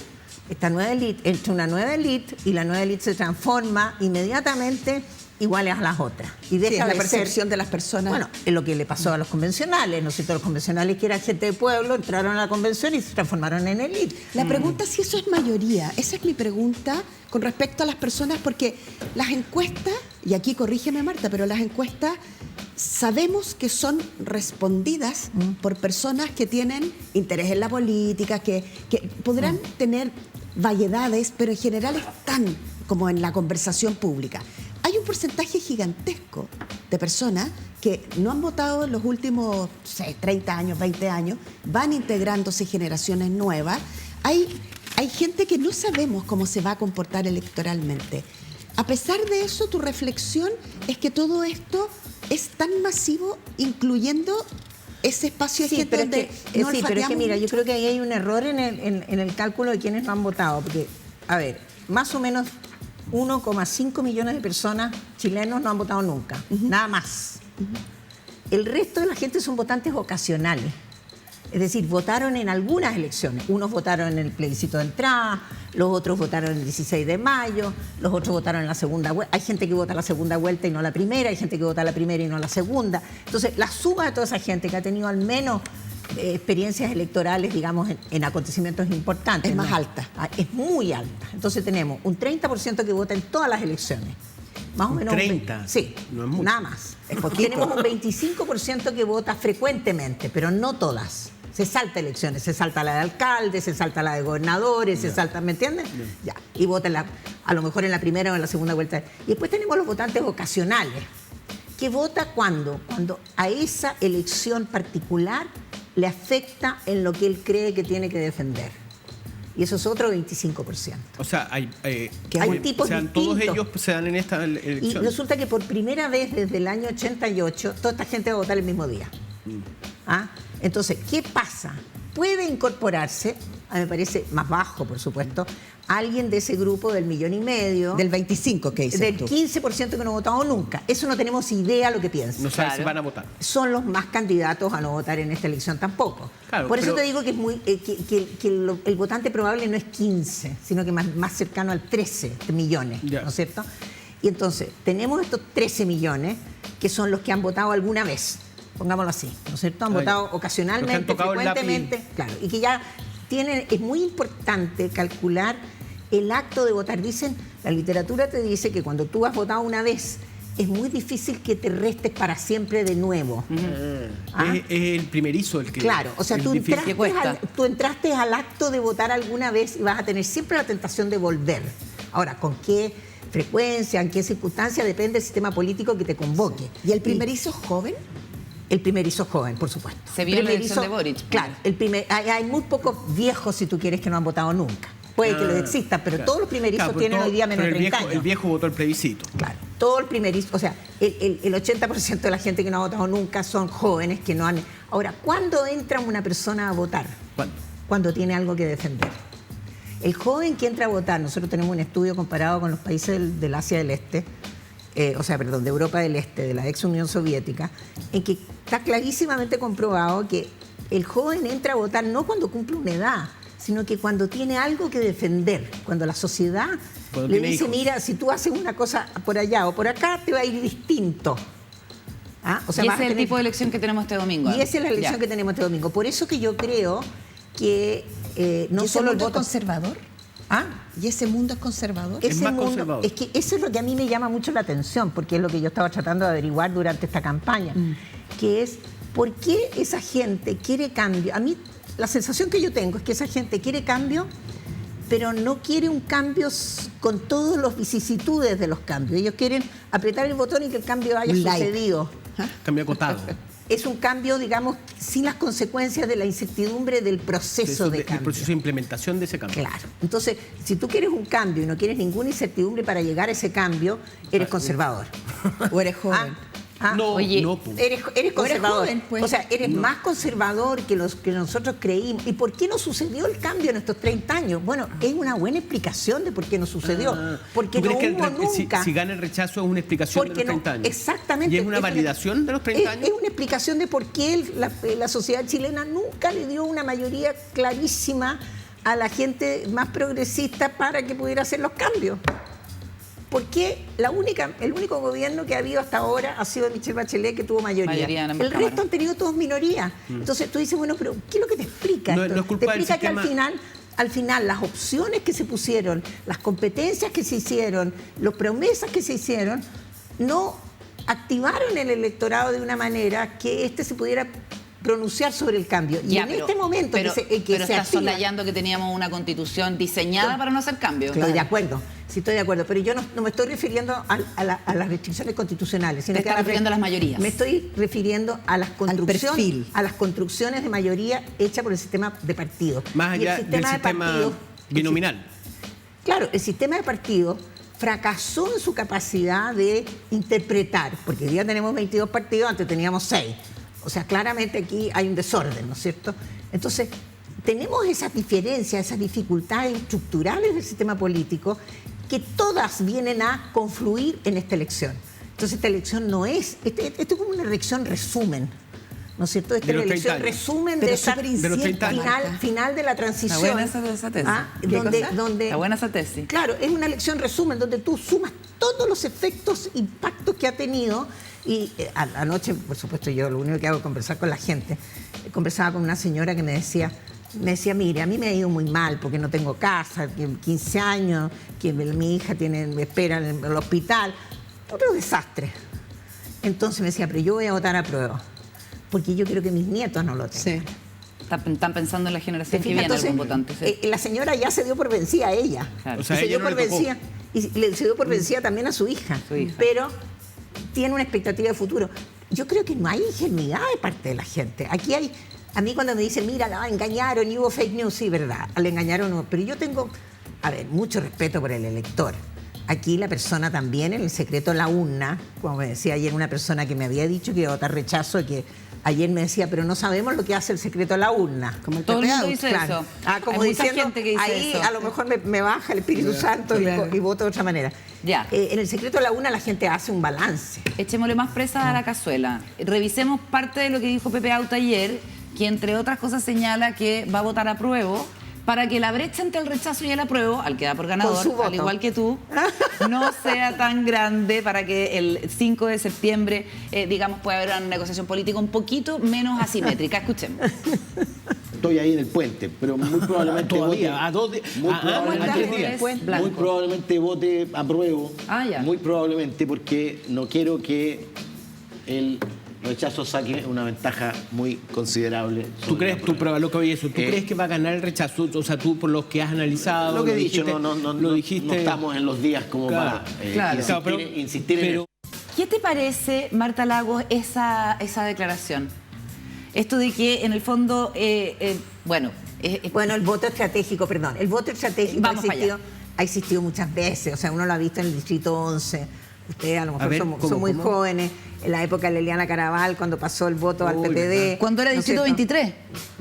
esta nueva élite, entra una nueva élite y la nueva élite se transforma inmediatamente iguales a las otras. Y deja Sí, es la de percepción ser, de las personas. Bueno, es lo que le pasó a los convencionales, ¿no es cierto? Los convencionales, que eran gente de pueblo, entraron a la convención y se transformaron en élite. La pregunta es si eso es mayoría. Esa es mi pregunta con respecto a las personas, porque las encuestas, y aquí corrígeme Marta, pero las encuestas sabemos que son respondidas por personas que tienen interés en la política, que podrán tener variedades, pero en general están como en la conversación pública. Hay un porcentaje gigantesco de personas que no han votado en los últimos 30 años, 20 años, van integrándose generaciones nuevas. Hay gente que no sabemos cómo se va a comportar electoralmente. A pesar de eso, tu reflexión es que todo esto es tan masivo, incluyendo ese espacio de gente donde no pero es que olfateamos mira, yo mucho. creo que ahí hay un error en el cálculo de quienes no han votado, porque, a ver, más o menos 1,5 millones de personas chilenos no han votado nunca, nada más. El resto de la gente son votantes ocasionales. Es decir, votaron en algunas elecciones. Unos votaron en el plebiscito de entrada, los otros votaron el 16 de mayo, los otros votaron en la segunda vuelta. Hay gente que vota la segunda vuelta y no la primera, hay gente que vota la primera y no la segunda. Entonces, la suma de toda esa gente que ha tenido al menos experiencias electorales, digamos, en acontecimientos importantes. Es más ¿no? alta. Es muy alta. Entonces tenemos un 30% que vota en todas las elecciones. Más o ¿Un menos 30? Sí, No es mucho. nada más. Tenemos un 25% que vota frecuentemente, pero no todas. Se salta elecciones, se salta la de alcalde, se salta la de gobernadores, se salta, ¿me entiendes? Ya. Y vota a lo mejor en la primera o en la segunda vuelta. Y después tenemos los votantes ocasionales, que vota cuando a esa elección particular le afecta en lo que él cree que tiene que defender. Y eso es otro 25%. O sea, hay tipos todos distintos. ellos se dan en esta Y elección. resulta que por primera vez desde el año 88, toda esta gente va a votar el mismo día. ¿Ah? Entonces, ¿qué pasa? Puede incorporarse, a mí me parece más bajo, por supuesto, alguien de ese grupo del 1,5 millones. Del 25 que dices Del tú. 15% que no ha votado nunca. Eso no tenemos idea lo que piensan. No saben Claro. si van a votar. Son los más candidatos a no votar en esta elección tampoco. Claro, por eso pero- te digo que es muy el votante probable no es 15, sino que más cercano al 13 millones, Ya. ¿no es cierto? Y entonces, tenemos estos 13 millones que son los que han votado alguna vez, pongámoslo así, ¿no es cierto? Han Ah, votado ya. ocasionalmente, Los que han tocado el lápiz. frecuentemente, claro, y que ya tienen, es muy importante calcular el acto de votar. Dicen, la literatura te dice que cuando tú has votado una vez, es muy difícil que te restes para siempre de nuevo. ¿Ah? Es el primerizo el que... Claro, o sea, el tú difícil. entraste, que cuesta. tú entraste al acto de votar alguna vez y vas a tener siempre la tentación de volver. Ahora, ¿con qué frecuencia, en qué circunstancia? Depende del sistema político que te convoque. ¿Y el primerizo joven? El primerizo joven, por supuesto. Se vio en la Primerizo- elección de Boric. Claro, hay muy pocos viejos, si tú quieres, que no han votado nunca. Puede que los existan, pero Claro. todos los primerizos Claro, pero tienen todo- hoy día menos de pero 30 años. el viejo votó el plebiscito. Claro, todo el primerizo, o sea, el 80% de la gente que no ha votado nunca son jóvenes que no han... Ahora, ¿cuándo entra una persona a votar? ¿Cuándo? Cuando tiene algo que defender. El joven que entra a votar, nosotros tenemos un estudio comparado con los países del Asia del Este, de Europa del Este, de la ex Unión Soviética, en que está clarísimamente comprobado que el joven entra a votar no cuando cumple una edad, sino que cuando tiene algo que defender, cuando la sociedad Cuando le tiene dice, hijos. mira, si tú haces una cosa por allá o por acá, te va a ir distinto. ¿Ah? O sea, Y vas ese a es el tener- tipo de elección que tenemos este domingo. Y esa es la elección Ya. que tenemos este domingo. Por eso que yo creo que no ¿Y ese solo el mundo es voto... conservador? ¿Ah? ¿Y ese mundo es conservador? Es más conservador. Es que eso es lo que a mí me llama mucho la atención, porque es lo que yo estaba tratando de averiguar durante esta campaña, que es por qué esa gente quiere cambio. A mí la sensación que yo tengo es que esa gente quiere cambio, pero no quiere un cambio con todas las vicisitudes de los cambios. Ellos quieren apretar el botón y que el cambio haya Un like. sucedido. Cambio acotado. Es un cambio, digamos, sin las consecuencias de la incertidumbre del proceso de El cambio. proceso de implementación de ese cambio. Claro. Entonces, si tú quieres un cambio y no quieres ninguna incertidumbre para llegar a ese cambio, eres conservador. ¿O eres joven? No, Oye, no, po. Eres conservador. joven, pues. O sea, eres más conservador que los que nosotros creímos. ¿Y por qué no sucedió el cambio en estos 30 años? Bueno, es una buena explicación de por qué no sucedió. Porque ¿Tú no crees que hubo nunca. si gana el rechazo es una explicación de Porque los 30 no, años? exactamente. ¿Y es una validación de los 30 años? Es una explicación de por qué la sociedad chilena nunca le dio una mayoría clarísima a la gente más progresista para que pudiera hacer los cambios. Porque el único gobierno que ha habido hasta ahora ha sido Michelle Bachelet, que tuvo mayoría. Mayoría en la El Cámara. resto han tenido todos minorías. Entonces tú dices, bueno, pero ¿qué es lo que te explica No- esto? no es culpa te del explica que sistema. al final las opciones que se pusieron, las competencias que se hicieron, las promesas que se hicieron, no activaron el electorado de una manera que éste se pudiera pronunciar sobre el cambio. Y Ya, en pero- este momento pero, que pero se estás activa... soslayando que teníamos una constitución diseñada para no hacer cambios. Estoy de acuerdo, sí estoy de acuerdo, pero yo no me estoy refiriendo a las restricciones constitucionales, sino Te que estás refiriendo a las mayorías. Me estoy refiriendo a las perfil. a las construcciones de mayoría hechas por el sistema de partidos. Más Y el allá del sistema partidos- binominal. Claro, el sistema de partidos fracasó en su capacidad de interpretar, porque hoy día tenemos 22 partidos, antes teníamos 6. O sea, claramente aquí hay un desorden, ¿no es cierto? Entonces, tenemos esas diferencias, esas dificultades estructurales del sistema político que todas vienen a confluir en esta elección. Entonces, esta elección no es, esto es como una elección resumen, ¿no es cierto? Esta De es los la 30 elección años. resumen Pero de esa súper incierta, de los 30 años. final de la transición. Está buena esa tesis. ¿Qué Donde, cosa? donde, Está buena esa tesis. Claro, es una elección resumen donde tú sumas todos los efectos, impactos que ha tenido. Y anoche, por supuesto, yo lo único que hago es conversar con la gente. Conversaba con una señora que me decía, mire, a mí me ha ido muy mal porque no tengo casa, que 15 años, que mi hija me espera en el hospital. Otro desastre. Entonces me decía, pero yo voy a votar a prueba, porque yo quiero que mis nietos no lo tengan. Sí. Están pensando en la generación que Fija, viene, entonces, algún votante. Sí. la señora ya se dio por vencida a ella. Claro. O sea, y se ella dio no por le tocó. vencida. Y se dio por vencida también a su hija. Su hija. Pero tiene una expectativa de futuro. Yo creo que no hay ingenuidad de parte de la gente. Aquí hay... A mí cuando me dicen, mira, la engañaron y hubo fake news, sí, verdad, le engañaron. No. Pero yo tengo, mucho respeto por el elector. Aquí la persona también, en el secreto de la urna, como me decía ayer una persona que me había dicho que iba a votar rechazo, que ayer me decía, pero no sabemos lo que hace el secreto a la urna. Como el Todo el PPA, mundo dice Claro. eso. Como Hay mucha diciendo, gente que dice ahí eso. a lo mejor me baja el Espíritu Santo y voto de otra manera. Ya. En el secreto a la urna la gente hace un balance. Echémosle más presa a la cazuela. Revisemos parte de lo que dijo Pepe Out ayer, que entre otras cosas señala que va a votar apruebo para que la brecha entre el rechazo y el apruebo, al que da por Con su ganador, voto. al igual que tú, no sea tan grande para que el 5 de septiembre, digamos, pueda haber una negociación política un poquito menos asimétrica. Escuchemos. Estoy ahí en el puente, pero muy probablemente Todavía, vote, a 2 días. muy ¿A probablemente- 3 días? Blanco. muy probablemente vote apruebo. Ah, ya. Muy probablemente porque no quiero que el rechazo saque una ventaja muy considerable. ¿Tú sobre crees, la tú prueba. prueba lo que oye eso, tú Eh, crees que va a ganar el rechazo? O sea, tú por lo que has analizado, Lo que he dicho, dijiste, no dijiste. estamos en los días como Claro, para claro. insistir, pero- insistir en pero- eso. ¿Qué te parece, Marta Lagos, esa declaración? Esto de que, en el fondo, bueno... Bueno, el voto estratégico, el voto estratégico Vamos para allá. ha existido muchas veces, o sea, uno lo ha visto en el Distrito 11, ustedes a lo mejor ver, son muy jóvenes, en la época de Leliana Caraval, cuando pasó el voto al Uy, PPD. Cuando era ¿no es Distrito cierto? 23.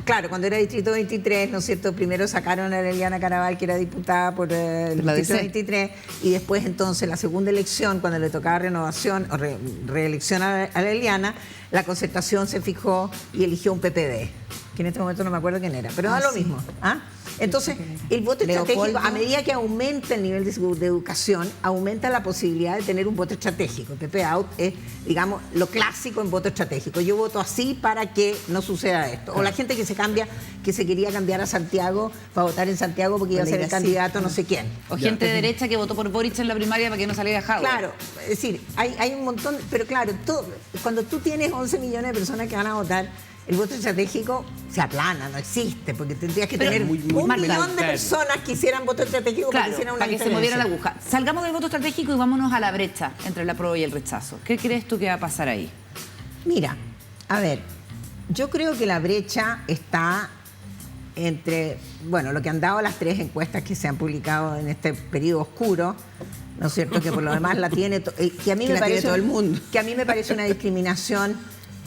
Claro, cuando era Distrito 23, ¿no es cierto? Primero sacaron a Leliana Caraval, que era diputada por el La Distrito DC. 23, y después entonces la segunda elección, cuando le tocaba renovación o reelección a Leliana, la Concertación se fijó y eligió un PPD, que en este momento no me acuerdo quién era, pero da lo mismo. ¿Ah? Entonces, el voto estratégico, Leopoldo. a medida que aumenta el nivel de educación, aumenta la posibilidad de tener un voto estratégico. El PP Out es, digamos, lo clásico en voto estratégico. Yo voto así para que no suceda esto. O la gente que se quería cambiar a Santiago para votar en Santiago porque iba a ser el candidato no sé quién. O gente de derecha que votó por Boric en la primaria para que no saliera Jauregui. Claro, es decir, hay un montón, pero claro, cuando tú tienes 11 millones de personas que van a votar, el voto estratégico se aplana, no existe, porque tendrías que Pero tener muy un Marta, millón de claro. personas que hicieran voto estratégico para que Claro, hicieran una para que se moviera la diferencia. aguja. Salgamos del voto estratégico y vámonos a la brecha entre el apruebo y el rechazo. ¿Qué crees tú que va a pasar ahí? Mira, a ver, yo creo que la brecha está entre, bueno, lo que han dado las 3 encuestas que se han publicado en este periodo oscuro, ¿no es cierto? Que por lo demás la tiene, que a mí Que me la tiene parece todo el mundo. que a mí me parece una discriminación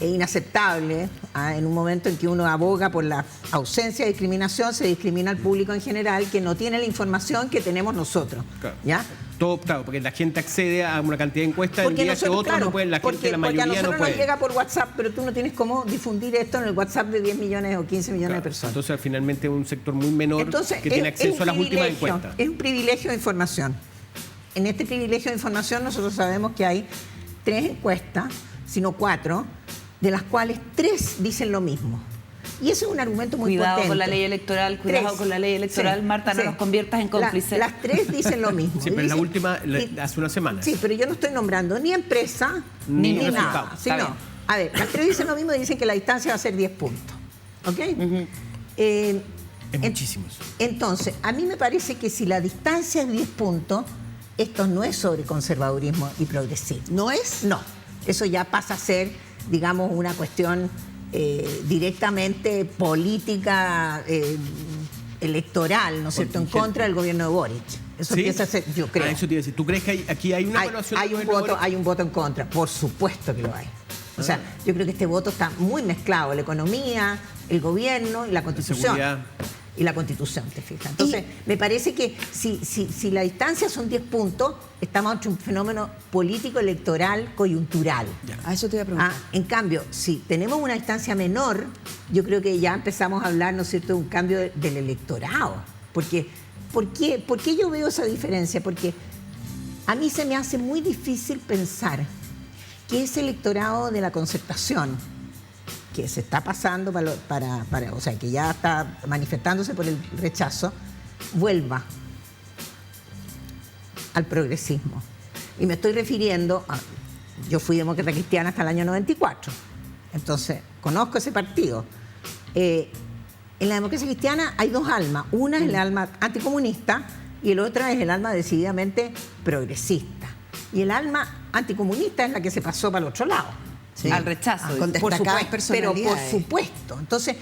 inaceptable. En un momento en que uno aboga por la ausencia de discriminación, se discrimina al público en general que no tiene la información que tenemos nosotros. Claro. ¿Ya? Todo optado, porque la gente accede a una cantidad de encuestas en días que nosotros, otros claro, no pueden, la gente, porque la a mayoría nosotros no puede. nos llega por WhatsApp, pero tú no tienes cómo difundir esto en el WhatsApp de 10 millones o 15 millones de personas. Entonces, finalmente, un sector muy menor Entonces, que tiene es acceso un a las últimas privilegio, encuestas. Es un privilegio de información. En este privilegio de información nosotros sabemos que hay 3 encuestas, sino 4, de las cuales 3 dicen lo mismo. Y ese es un argumento muy Cuidado potente. con la ley electoral, cuidado 3. con la ley electoral. Sí, Marta, no sí. nos conviertas en cómplices. Las 3 dicen lo mismo. Sí, pero la Dicen- última, hace una semana. Sí, pero yo no estoy nombrando ni empresa Ni ni resultado. nada. Sí, Está no. bien. A ver, las 3 dicen lo mismo y dicen que la distancia va a ser 10 puntos. ¿Ok? Es muchísimo eso. Entonces, a mí me parece que si la distancia es 10 puntos, esto no es sobre conservadurismo y progresismo. ¿No es? No, eso ya pasa a ser, digamos, una cuestión directamente política, electoral, ¿no es cierto?, en contra del gobierno de Boric. Eso ¿Sí? empieza a ser, yo creo. Ah, eso te iba a decir. ¿Tú crees que aquí hay una evaluación Hay del un gobierno voto, Boric? hay un voto en contra, por supuesto que lo hay. O sea, yo creo que este voto está muy mezclado, la economía, el gobierno y la constitución. seguridad. Y la constitución, te fijas. Entonces, me parece que si la distancia son 10 puntos, estamos ante un fenómeno político, electoral, coyuntural. A eso te iba a preguntar. En cambio, si tenemos una distancia menor, yo creo que ya empezamos a hablar, ¿no es cierto?, de un cambio del electorado. Porque, ¿por qué yo veo esa diferencia? Porque a mí se me hace muy difícil pensar que ese electorado de la Concertación, que se está pasando o sea, que ya está manifestándose por el rechazo, vuelva al progresismo. Y me estoy refiriendo a... Yo fui demócrata cristiana hasta el año 94, entonces conozco ese partido. En la democracia cristiana hay 2 almas. Una es el alma anticomunista y el otra es el alma decididamente progresista. Y el alma anticomunista es la que se pasó para el otro lado. Sí. Al rechazo. Con Por destacadas supuesto, pero por personalidades. supuesto. Entonces,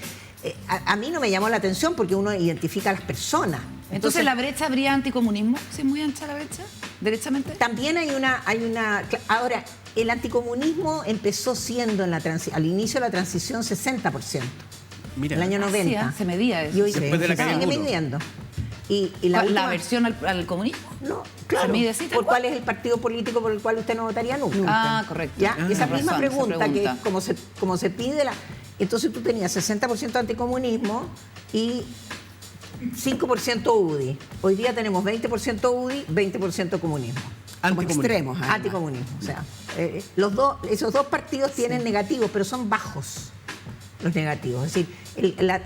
a mí no me llamó la atención porque uno identifica a las personas. Entonces, ¿la brecha habría anticomunismo? ¿Sí, muy ancha la brecha? derechamente? También hay una... Ahora, el anticomunismo empezó siendo al inicio de la transición 60%. Mira. En el año 90. Sí, se medía eso. Y hoy Después de la se caída sigue del muro. midiendo. Y ¿La última- aversión al comunismo? No, claro. ¿Se mide así, tal ¿Por cual? cuál es el partido político por el cual usted no votaría nunca? Ah, correcto. ¿Ya? Ah, Esa razón, misma esa pregunta, que pregunta. es como se pide la... Entonces tú tenías 60% anticomunismo y 5% UDI. Hoy día tenemos 20% UDI, 20% comunismo. Como Anticomunismo. extremos. además. Anticomunismo. O sea, esos dos partidos tienen negativos, pero son bajos los negativos. Es decir,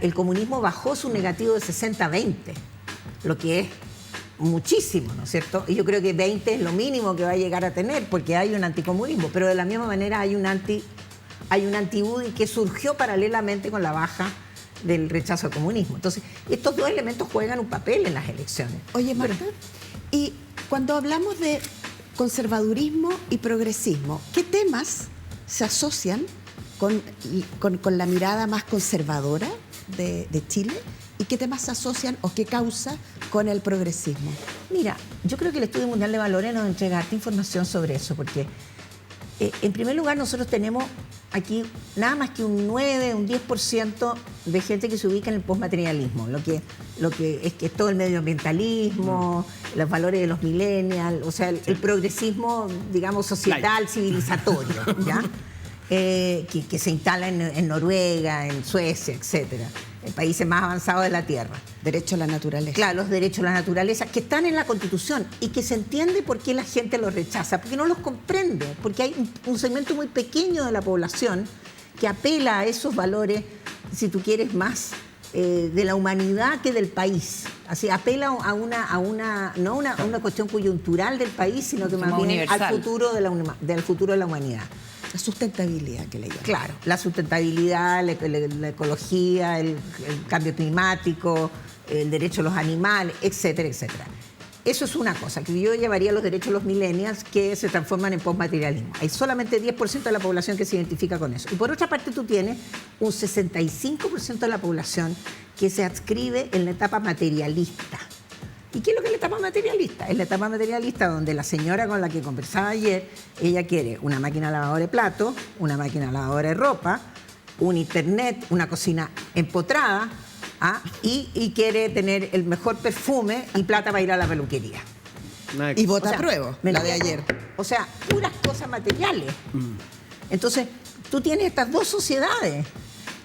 el comunismo bajó su negativo de 60 a 20, lo que es muchísimo, ¿no es cierto? Y yo creo que 20 es lo mínimo que va a llegar a tener, porque hay un anticomunismo, pero de la misma manera hay un anti-UDI que surgió paralelamente con la baja del rechazo al comunismo. Entonces, estos dos elementos juegan un papel en las elecciones. Oye, Marta, y cuando hablamos de conservadurismo y progresismo, ¿qué temas se asocian con la mirada más conservadora de Chile? ¿Y qué temas se asocian o qué causa con el progresismo? Mira, yo creo que el Estudio Mundial de Valores nos entrega harta información sobre eso, porque en primer lugar nosotros tenemos aquí nada más que un 9, un 10% de gente que se ubica en el postmaterialismo, lo que es que todo el medioambientalismo, los valores de los millennials, o sea, el progresismo, digamos, societal, civilizatorio, ¿ya? Que se instala en Noruega, en Suecia, etcétera, en países más avanzados de la Tierra. Derecho a la naturaleza. Claro, los derechos a la naturaleza, que están en la Constitución y que se entiende por qué la gente los rechaza, porque no los comprende, porque hay un segmento muy pequeño de la población que apela a esos valores, si tú quieres, más de la humanidad que del país. Así, apela a una cuestión coyuntural del país, sino que Como más bien universal. al futuro de la humanidad. La sustentabilidad que le llaman. Claro, la sustentabilidad, la ecología, el cambio climático, el derecho a los animales, etcétera, etcétera. Eso es una cosa, que yo llevaría los derechos de los millennials que se transforman en postmaterialismo. Hay solamente 10% de la población que se identifica con eso. Y por otra parte tú tienes un 65% de la población que se adscribe en la etapa materialista. ¿Y qué es lo que es la etapa materialista? Es la etapa materialista donde la señora con la que conversaba ayer, ella quiere una máquina lavadora de platos, una máquina lavadora de ropa, un internet, una cocina empotrada, y quiere tener el mejor perfume y plata para ir a la peluquería. Y vota O sea, apruebo, ¿me la lo de entiendes? ayer. O sea, puras cosas materiales. Entonces, tú tienes estas dos sociedades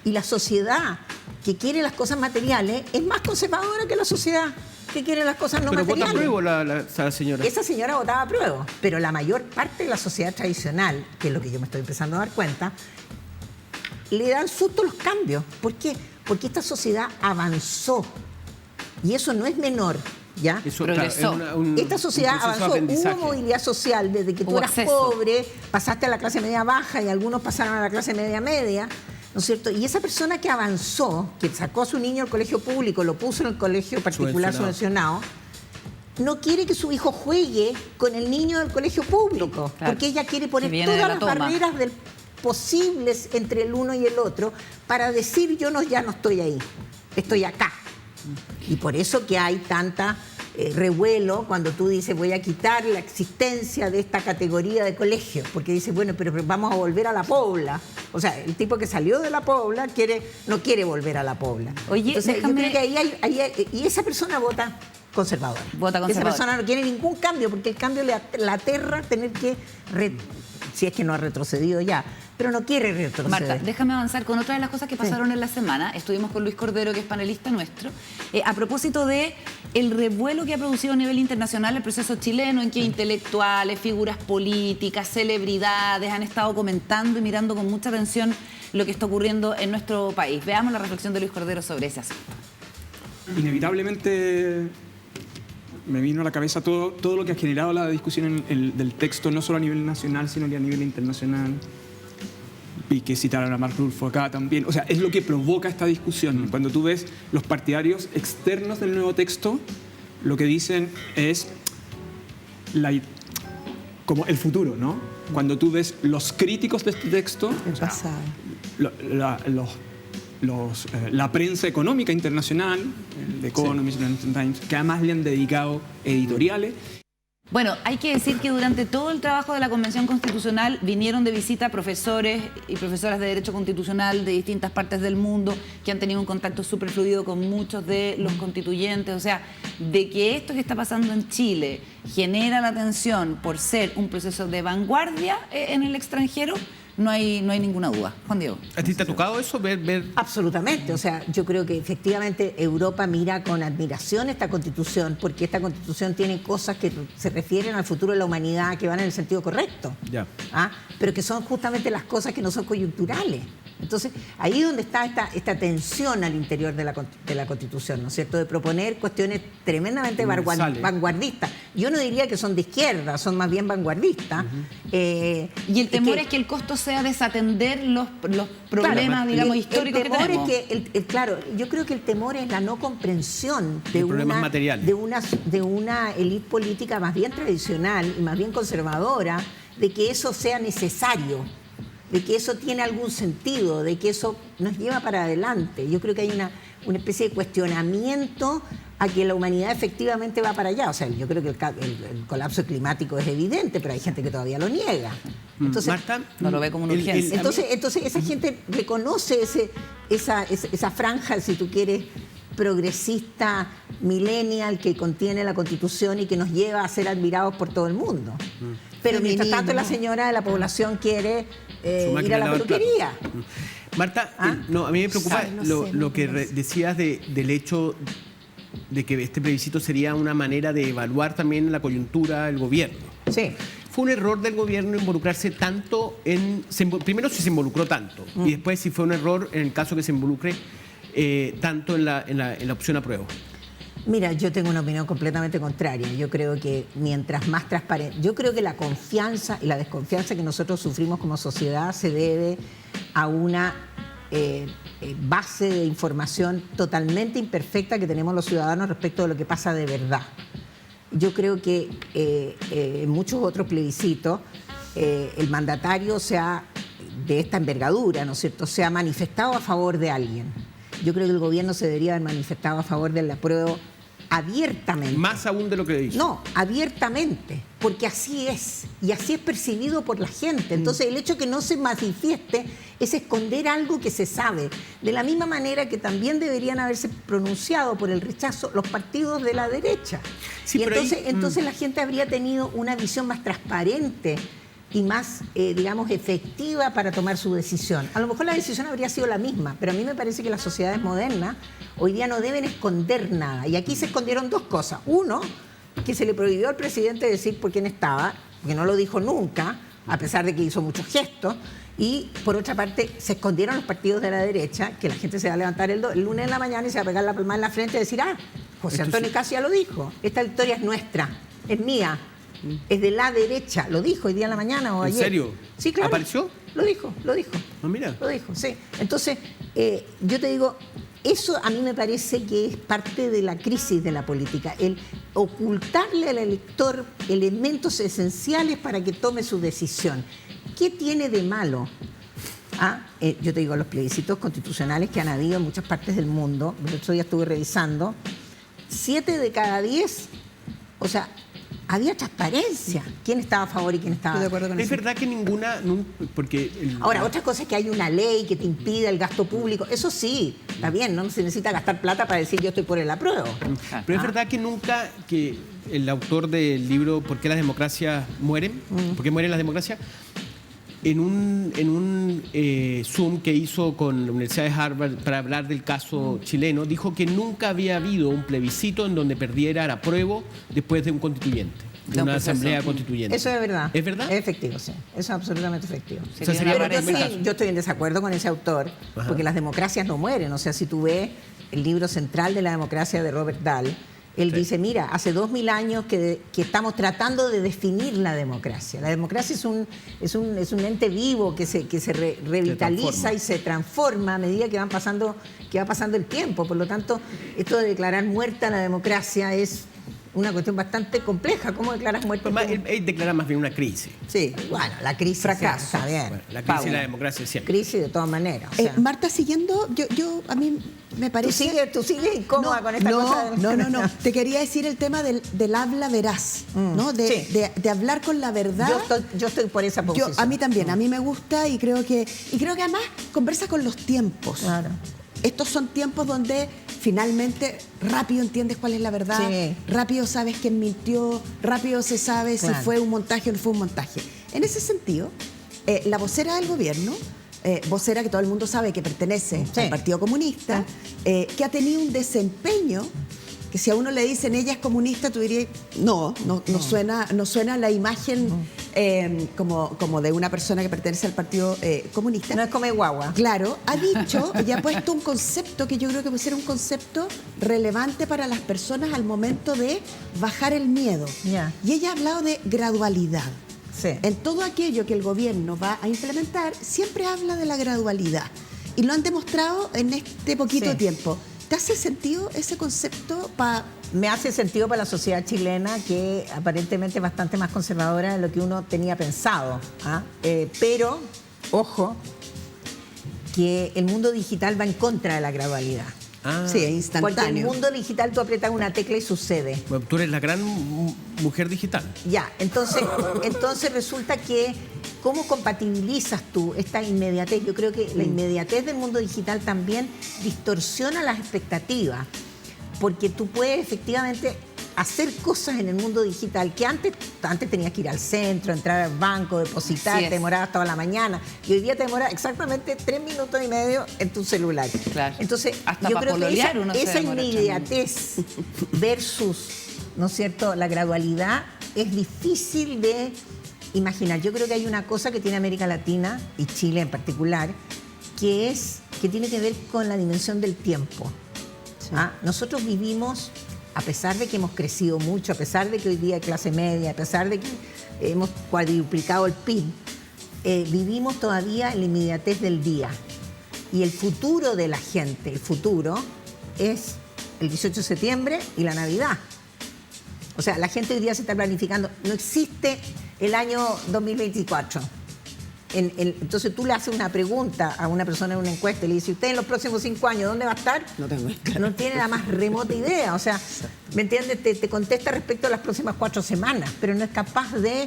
y la sociedad que quiere las cosas materiales es más conservadora que la sociedad que quiere las cosas no Pero vota materiales. apruebo la señora. Esa señora votaba a prueba, pero la mayor parte de la sociedad tradicional, que es lo que yo me estoy empezando a dar cuenta, le dan susto los cambios. ¿Por qué? Porque esta sociedad avanzó. Y eso no es menor, ¿ya? Eso, Progresó. Esta sociedad un proceso de avanzó, aprendizaje. hubo movilidad social desde que tú Hubo eras acceso. pobre, pasaste a la clase media baja y algunos pasaron a la clase media, ¿no es cierto? Y esa persona que avanzó, que sacó a su niño del colegio público, lo puso en el colegio particular subvencionado, no quiere que su hijo juegue con el niño del colegio público, Claro. porque ella quiere Que poner viene de todas la las toma. barreras posibles entre el uno y el otro para decir ya no estoy ahí, estoy acá. Y por eso que hay tanta revuelo cuando tú dices voy a quitar la existencia de esta categoría de colegio, porque dices, bueno, pero vamos a volver a la pobla. O sea, el tipo que salió de la pobla no quiere volver a la pobla. Oye, entonces, déjame- yo creo que y esa persona vota conservadora. Vota conservadora. Esa persona no quiere ningún cambio, porque el cambio la aterra tener que, si es que no ha retrocedido ya, pero no quiere retroceder. Marta, déjame avanzar con otra de las cosas que pasaron en la semana. Estuvimos con Luis Cordero, que es panelista nuestro, a propósito de el revuelo que ha producido a nivel internacional el proceso chileno, en que intelectuales, figuras políticas, celebridades han estado comentando y mirando con mucha atención lo que está ocurriendo en nuestro país. Veamos la reflexión de Luis Cordero sobre ese asunto. Inevitablemente me vino a la cabeza todo lo que ha generado la discusión del texto, no solo a nivel nacional, sino que a nivel internacional. Y que citaron a Mark Rulfo acá también. O sea, es lo que provoca esta discusión. Cuando tú ves los partidarios externos del nuevo texto, lo que dicen es como el futuro, ¿no? Cuando tú ves los críticos de este texto, El o sea, pasado. la prensa económica internacional, el The Economist, el New York Times, que además le han dedicado editoriales. Bueno, hay que decir que durante todo el trabajo de la Convención Constitucional vinieron de visita profesores y profesoras de Derecho Constitucional de distintas partes del mundo que han tenido un contacto súper fluido con muchos de los constituyentes. O sea, de que esto que está pasando en Chile genera la atención por ser un proceso de vanguardia en el extranjero, no hay ninguna duda. Juan Diego. ¿A ti te ha tocado eso? Ver... Absolutamente, o sea, yo creo que efectivamente Europa mira con admiración esta Constitución, porque esta Constitución tiene cosas que se refieren al futuro de la humanidad, que van en el sentido correcto, Ya. pero que son justamente las cosas que no son coyunturales. Entonces, ahí es donde está esta tensión al interior de la Constitución, ¿no es cierto?, de proponer cuestiones tremendamente Universales. vanguardistas. Yo no diría que son de izquierda, son más bien vanguardistas. Y el temor es que el costo sea desatender los problemas, claro, digamos, históricos el temor que tenemos. es que, claro, yo creo que el temor es la no comprensión de problemas materiales. de una élite política más bien tradicional y más bien conservadora, de que eso sea necesario, de que eso tiene algún sentido, de que eso nos lleva para adelante. Yo creo que hay una especie de cuestionamiento a que la humanidad efectivamente va para allá. O sea, yo creo que el colapso climático es evidente, pero hay gente que todavía lo niega. Entonces, Marta, no lo ve como una urgencia. entonces esa gente reconoce esa franja, si tú quieres, progresista, millennial, que contiene la Constitución y que nos lleva a ser admirados por todo el mundo. Pero mientras tanto la señora de la población quiere ir a la peluquería. Marta, a mí me preocupa lo que decías del hecho de que este plebiscito sería una manera de evaluar también la coyuntura del gobierno. Sí. ¿Fue un error del gobierno involucrarse tanto primero si se involucró tanto y después si fue un error en el caso que se involucre tanto en la opción apruebo? Mira, yo tengo una opinión completamente contraria. Yo creo que mientras más transparente... Yo creo que la confianza y la desconfianza que nosotros sufrimos como sociedad se debe a una base de información totalmente imperfecta que tenemos los ciudadanos respecto de lo que pasa de verdad. Yo creo que en muchos otros plebiscitos el mandatario de esta envergadura, ¿no es cierto?, se ha manifestado a favor de alguien. Yo creo que el gobierno se debería haber manifestado a favor del apruebo abiertamente. Más aún de lo que dice. No, abiertamente, porque así es, y así es percibido por la gente. Entonces, el hecho que no se manifieste es esconder algo que se sabe. De la misma manera que también deberían haberse pronunciado por el rechazo los partidos de la derecha. Sí, y pero entonces la gente habría tenido una visión más transparente y más, digamos, efectiva para tomar su decisión. A lo mejor la decisión habría sido la misma, pero a mí me parece que las sociedades modernas hoy día no deben esconder nada. Y aquí se escondieron dos cosas. Uno, que se le prohibió al presidente decir por quién estaba, porque no lo dijo nunca, a pesar de que hizo muchos gestos. Y, por otra parte, se escondieron los partidos de la derecha, que la gente se va a levantar el lunes en la mañana y se va a pegar la palma en la frente y decir, José Antonio Casi ya lo dijo, esta victoria es nuestra, es mía. Es de la derecha, lo dijo hoy día en la mañana o ayer. ¿En serio? Sí, claro. ¿Apareció? Lo dijo. Mira. Lo dijo, sí. Entonces, yo te digo, eso a mí me parece que es parte de la crisis de la política, el ocultarle al elector elementos esenciales para que tome su decisión. ¿Qué tiene de malo? Yo te digo, los plebiscitos constitucionales que han habido en muchas partes del mundo, el otro día estuve revisando, 7 de cada 10, o sea, había transparencia. ¿Quién estaba a favor y quién estaba? Estoy de acuerdo con Es eso. verdad que ninguna... Porque Ahora, otra cosa es que hay una ley que te impide el gasto público. Eso sí, está bien, no se necesita gastar plata para decir yo estoy por el apruebo. Pero es verdad que nunca que el autor del libro ¿Por qué las democracias mueren? ¿Por qué mueren las democracias? En un Zoom que hizo con la Universidad de Harvard para hablar del caso chileno, dijo que nunca había habido un plebiscito en donde perdiera el apruebo después de un constituyente, de una asamblea constituyente. Eso es verdad. ¿Es verdad? Es efectivo, sí. Eso es absolutamente efectivo. O sea, sería Pero verdad. yo estoy en desacuerdo con ese autor, porque las democracias no mueren. O sea, si tú ves el libro central de la democracia de Robert Dahl, él dice, mira, hace 2000 años que estamos tratando de definir la democracia. La democracia es un ente vivo que se revitaliza y se transforma a medida que va pasando el tiempo. Por lo tanto, esto de declarar muerta la democracia es una cuestión bastante compleja. ¿Cómo declaras muerta? Él declara más bien una crisis. Sí, bueno, la crisis Fracaso. está bien. Bueno, la crisis de la democracia siempre. Crisis de todas maneras. O sea, Marta, siguiendo, a mí me parece... Tú sigues incómoda con esta cosa. No. Te quería decir el tema del habla veraz, ¿no? De hablar con la verdad. Yo estoy por esa posición. A mí también, a mí me gusta y creo que además conversa con los tiempos. Claro. Estos son tiempos donde finalmente rápido entiendes cuál es la verdad, rápido sabes quién mintió, rápido se sabe si fue un montaje o no fue un montaje. En ese sentido, la vocera del gobierno, vocera que todo el mundo sabe que pertenece al Partido Comunista, que ha tenido un desempeño que si a uno le dicen ella es comunista, tú dirías, no suena la imagen como de una persona que pertenece al Partido Comunista. No es come guagua. Claro, ha dicho y ha puesto un concepto que yo creo que puede ser un concepto relevante para las personas al momento de bajar el miedo. Y ella ha hablado de gradualidad. En todo aquello que el gobierno va a implementar, siempre habla de la gradualidad. Y lo han demostrado en este poquito tiempo. ¿Te hace sentido ese concepto? Me hace sentido para la sociedad chilena, que aparentemente es bastante más conservadora de lo que uno tenía pensado. Pero, ojo, que el mundo digital va en contra de la gradualidad. Sí, es instantáneo. Porque en el mundo digital tú aprietas una tecla y sucede. Bueno, tú eres la gran mujer digital. Ya, entonces resulta que ¿cómo compatibilizas tú esta inmediatez? Yo creo que la inmediatez del mundo digital también distorsiona las expectativas, porque tú puedes efectivamente hacer cosas en el mundo digital que antes tenías que ir al centro, entrar al banco, depositar, te demorabas toda la mañana, y hoy día te demora exactamente 3 minutos y medio en tu celular. Claro. Entonces, hasta yo creo que esa demora inmediatez versus, ¿no es cierto?, la gradualidad es difícil de imaginar. Yo creo que hay una cosa que tiene América Latina, y Chile en particular, que tiene que ver con la dimensión del tiempo. Nosotros vivimos, a pesar de que hemos crecido mucho, a pesar de que hoy día hay clase media, a pesar de que hemos cuadruplicado el PIB, vivimos todavía en la inmediatez del día. Y el futuro de la gente, el futuro es el 18 de septiembre y la Navidad. O sea, la gente hoy día se está planificando. No existe el año 2024. Entonces tú le haces una pregunta a una persona en una encuesta y le dices, ¿usted en los próximos 5 años dónde va a estar? No tiene la más remota idea. O sea, ¿me entiendes? Te contesta respecto a las próximas 4 semanas, pero no es capaz de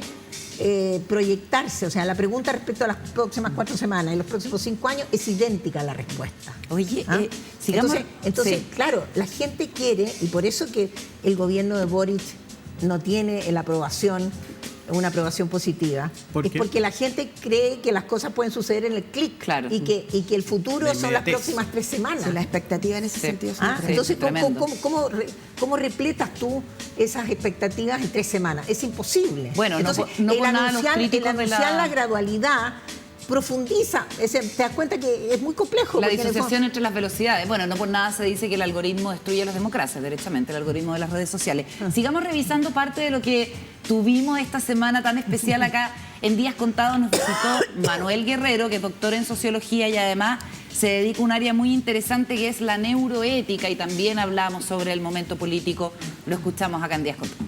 proyectarse. O sea, la pregunta respecto a las próximas 4 semanas y los próximos 5 años es idéntica a la respuesta. Oye, sigamos. Entonces, claro, la gente quiere, y por eso que el gobierno de Boric no tiene una aprobación positiva. ¿Por qué? Es porque la gente cree que las cosas pueden suceder en el clic. Claro. Y que el futuro son las próximas 3 semanas. La expectativa en ese sentido son entonces, tremendo. ¿cómo repletas tú esas expectativas en 3 semanas? Es imposible. Bueno, entonces, no por el nada los críticos anunciar la gradualidad profundiza, te das cuenta que es muy complejo. La disociación entre las velocidades. Bueno, no por nada se dice que el algoritmo destruye las democracias, derechamente, el algoritmo de las redes sociales. Sigamos revisando parte de lo que tuvimos esta semana tan especial acá. En Días Contados nos visitó Manuel Guerrero, que es doctor en sociología y además se dedica a un área muy interesante que es la neuroética, y también hablamos sobre el momento político. Lo escuchamos acá en Días Contados.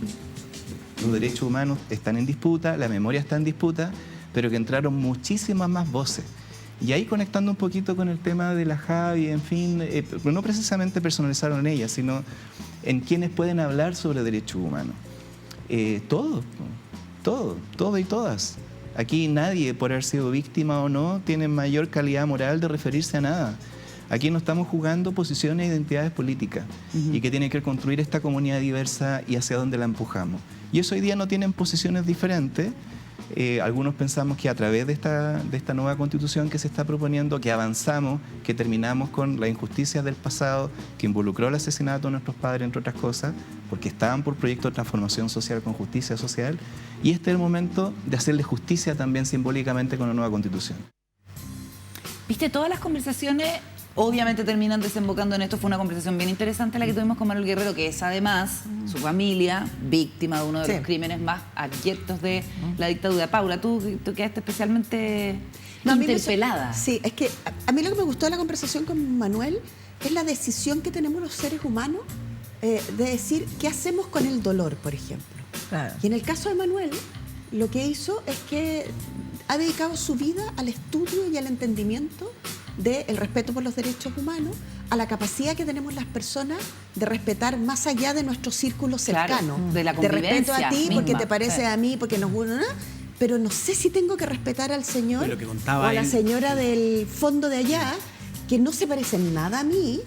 Los derechos humanos están en disputa, la memoria está en disputa, pero que entraron muchísimas más voces. Y ahí, conectando un poquito con el tema de la Javi, en fin, no precisamente personalizaron en ella, sino en quienes pueden hablar sobre derechos humanos. Todo y todas. Aquí nadie, por haber sido víctima o no, tiene mayor calidad moral de referirse a nada. Aquí no estamos jugando posiciones e identidades políticas y que tiene que construir esta comunidad diversa y hacia dónde la empujamos. Y eso hoy día no tienen posiciones diferentes. Algunos pensamos que a través de esta nueva constitución que se está proponiendo, que avanzamos, que terminamos con la injusticia del pasado, que involucró el asesinato de nuestros padres, entre otras cosas, porque estaban por proyecto de transformación social con justicia social, y este es el momento de hacerle justicia también simbólicamente con la nueva constitución. Viste, todas las conversaciones obviamente terminan desembocando en esto. Fue una conversación bien interesante la que tuvimos con Manuel Guerrero, que es además su familia víctima de uno de los crímenes más abyectos de la dictadura. Paula, tú quedaste especialmente interpelada. Sí, es que a mí lo que me gustó de la conversación con Manuel es la decisión que tenemos los seres humanos de decir qué hacemos con el dolor, por ejemplo. Claro. Y en el caso de Manuel, lo que hizo es que ha dedicado su vida al estudio y al entendimiento del respeto por los derechos humanos a la capacidad que tenemos las personas de respetar más allá de nuestro círculo cercano. Claro, de la convivencia respeto a ti misma, porque te parece sí. a mí, porque nos gusta, pero no sé si tengo que respetar al señor Pero lo que contaba o a la él. señora del fondo de allá, que no se parecen nada a mí.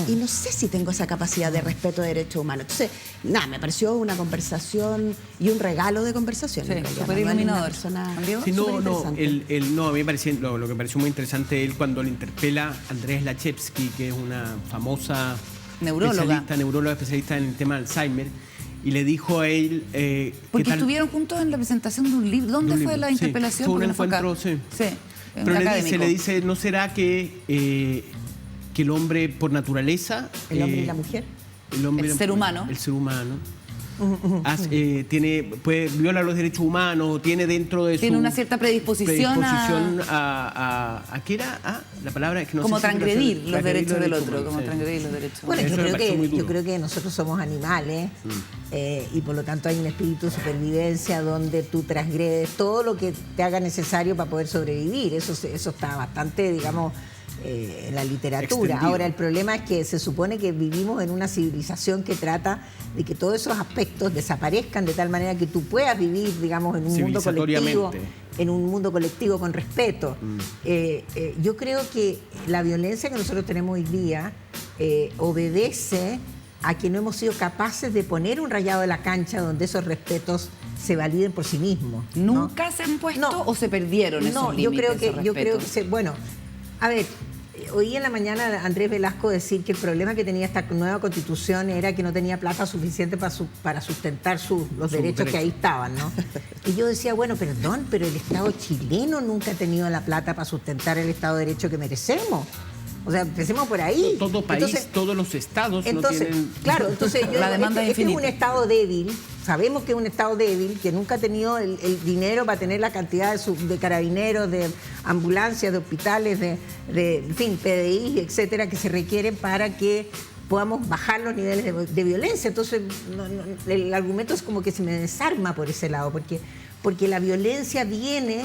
Y no sé si tengo esa capacidad de respeto de derechos humanos. Entonces, nada, me pareció una conversación y un regalo de conversación. Sí, en realidad. súper Manuel es una iluminador. persona ¿Juan Diego? Sí, súper no, interesante. no, a mí me pareció, lo que me pareció muy interesante él cuando le interpela a Andrés Lachevsky, que es una famosa Neuróloga. neuróloga especialista en el tema de Alzheimer, y le dijo a él Porque estuvieron juntos en la presentación de un libro. ¿Dónde de un fue libro, la sí. interpelación? Fue un Porque no acá. encuentro, sí. Sí, Pero le dice, ¿no será que el hombre por naturaleza... El hombre y la mujer. El ser humano. El ser humano. Viola los derechos humanos, tiene dentro de Tiene su... una cierta predisposición a ¿qué era? La palabra es que no como sé si transgredir transgredir los derechos del otro, humanos, como sí. transgredir los derechos Bueno, humanos. Eso me pareció muy duro. yo creo que nosotros somos animales y por lo tanto hay un espíritu de supervivencia donde tú transgredes todo lo que te haga necesario para poder sobrevivir. Eso está bastante, digamos, en la literatura. Extendido. Ahora, el problema es que se supone que vivimos en una civilización que trata de que todos esos aspectos desaparezcan de tal manera que tú puedas vivir, digamos, en un mundo colectivo. En un mundo colectivo con respeto. Yo creo que la violencia que nosotros tenemos hoy día obedece a que no hemos sido capaces de poner un rayado de la cancha donde esos respetos se validen por sí mismos, ¿no? ¿Nunca se han puesto No. o se perdieron esos límites? yo creo que bueno, a ver, oí en la mañana a Andrés Velasco decir que el problema que tenía esta nueva constitución era que no tenía plata suficiente para sustentar los derechos que ahí estaban, ¿no? Y yo decía, bueno, perdón, pero el Estado chileno nunca ha tenido la plata para sustentar el Estado de Derecho que merecemos. O sea, empecemos por ahí. Todo país, Entonces, todos los estados no tienen... Claro, entonces yo La digo, demanda es este es un infinita. Estado débil, sabemos que es un Estado débil, que nunca ha tenido el dinero para tener la cantidad de carabineros, de ambulancias, de hospitales, de en fin, PDI, etcétera, que se requieren para que podamos bajar los niveles de violencia. Entonces, el argumento es como que se me desarma por ese lado, porque la violencia viene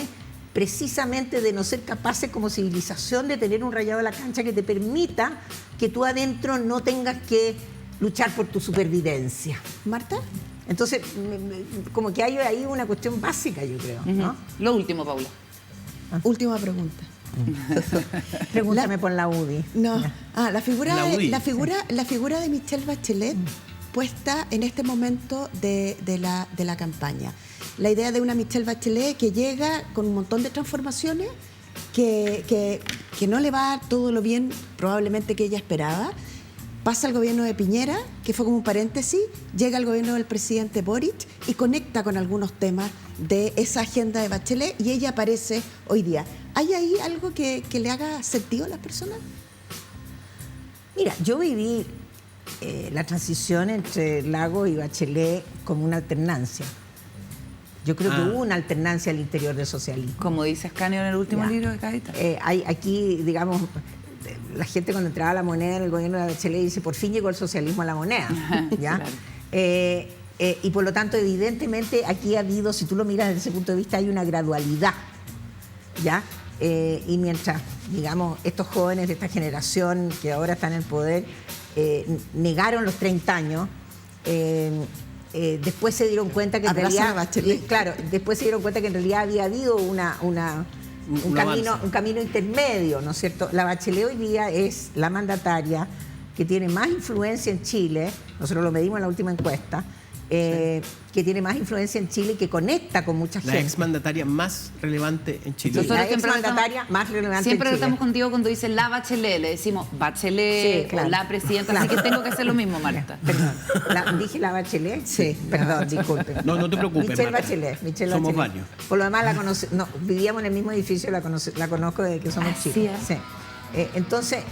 precisamente de no ser capaces como civilización de tener un rayado de la cancha que te permita que tú adentro no tengas que luchar por tu supervivencia. Marta, Entonces, como que hay ahí una cuestión básica, yo creo, ¿no? Lo último, Paula. última pregunta. Pregúntame por la UDI. No, la figura, La UDI, la figura de Michelle Bachelet puesta en este momento de la campaña. La idea de una Michelle Bachelet que llega con un montón de transformaciones, que no le va todo lo bien probablemente que ella esperaba. Pasa al gobierno de Piñera, que fue como un paréntesis, llega al gobierno del presidente Boric y conecta con algunos temas de esa agenda de Bachelet y ella aparece hoy día. ¿Hay ahí algo que le haga sentido a las personas? Mira, yo viví la transición entre Lagos y Bachelet como una alternancia. Yo creo que hubo una alternancia al interior del socialismo. Como dice Ascanio en el último Ya. libro de Cadita. Hay aquí, digamos, la gente cuando entraba la moneda en el gobierno de Bachelet dice, por fin llegó el socialismo a la moneda. ¿Ya? Claro. Y por lo tanto, evidentemente, aquí ha habido, si tú lo miras desde ese punto de vista, hay una gradualidad. ¿Ya? Y mientras, digamos, estos jóvenes de esta generación que ahora están en el poder negaron los 30 años, después se dieron cuenta que en Abraza realidad, a Bachelet. claro, después se dieron cuenta que en realidad había habido un camino intermedio, ¿no es cierto? La Bachelet hoy día es la mandataria que tiene más influencia en Chile, nosotros lo medimos en la última encuesta, que tiene más influencia en Chile y que conecta con mucha La gente. exmandataria más relevante en Chile. Nosotros La siempre exmandataria más relevante Siempre en Chile. estamos contigo cuando dice la Bachelet, le decimos Bachelet Sí, claro. o la presidenta, así que tengo que hacer lo mismo, Marta. Perdón. ¿Dije la Bachelet? Sí, perdón, disculpe. No te preocupes, Michelle Marta. Bachelet. Michelle Somos Bachelet. varios. Por lo demás, vivíamos en el mismo edificio, la conozco desde que somos ¿Ah, sí, chicos. Sí. Entonces,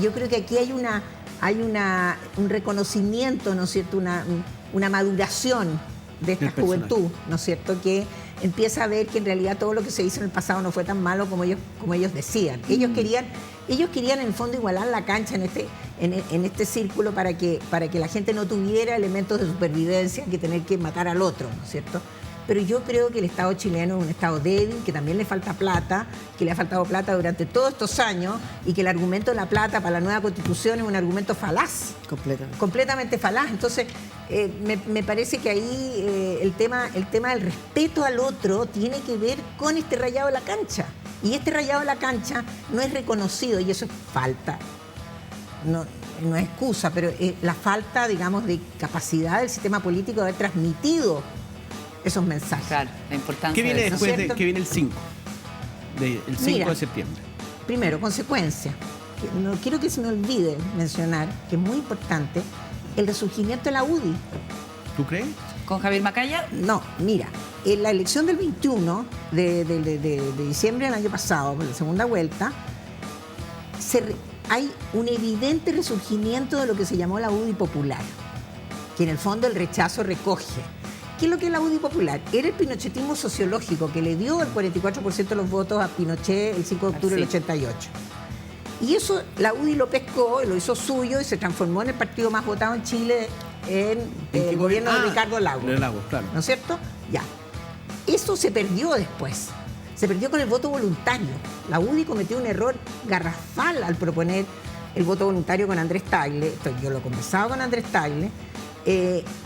yo creo que aquí hay un reconocimiento, ¿no es cierto?, una maduración de esta Del personaje. juventud, ¿no es cierto?, que empieza a ver que en realidad todo lo que se hizo en el pasado no fue tan malo como ellos decían. Ellos querían en el fondo igualar la cancha en este círculo para que la gente no tuviera elementos de supervivencia que tener que matar al otro, ¿no es cierto? pero yo creo que el Estado chileno es un Estado débil, que también le falta plata, que le ha faltado plata durante todos estos años y que el argumento de la plata para la nueva Constitución es un argumento falaz. Completamente falaz. Entonces, me parece que ahí el tema del respeto al otro tiene que ver con este rayado de la cancha. Y este rayado de la cancha no es reconocido y eso es falta. No es excusa, pero la falta, digamos, de capacidad del sistema político de haber transmitido esos mensajes. Claro, la importancia ¿Qué viene de eso. después ¿cierto? ¿Qué viene el 5? El 5 de septiembre. Primero, consecuencia. No quiero que se me olvide mencionar, que es muy importante, el resurgimiento de la UDI. ¿Tú crees? ¿Con Javier Macaya? No, mira, en la elección del 21 de diciembre del año pasado, por la segunda vuelta, hay un evidente resurgimiento de lo que se llamó la UDI popular, que en el fondo el rechazo recoge. ¿Qué es lo que es la UDI popular? Era el pinochetismo sociológico que le dio el 44% de los votos a Pinochet el 5 de octubre del 88. Y eso la UDI lo pescó, lo hizo suyo y se transformó en el partido más votado en Chile en el gobierno de Ricardo Lagos. De Lagos, claro. ¿No es cierto? Ya. Eso se perdió después. Se perdió con el voto voluntario. La UDI cometió un error garrafal al proponer el voto voluntario con Andrés Tagle. Yo lo conversaba con Andrés Tagle,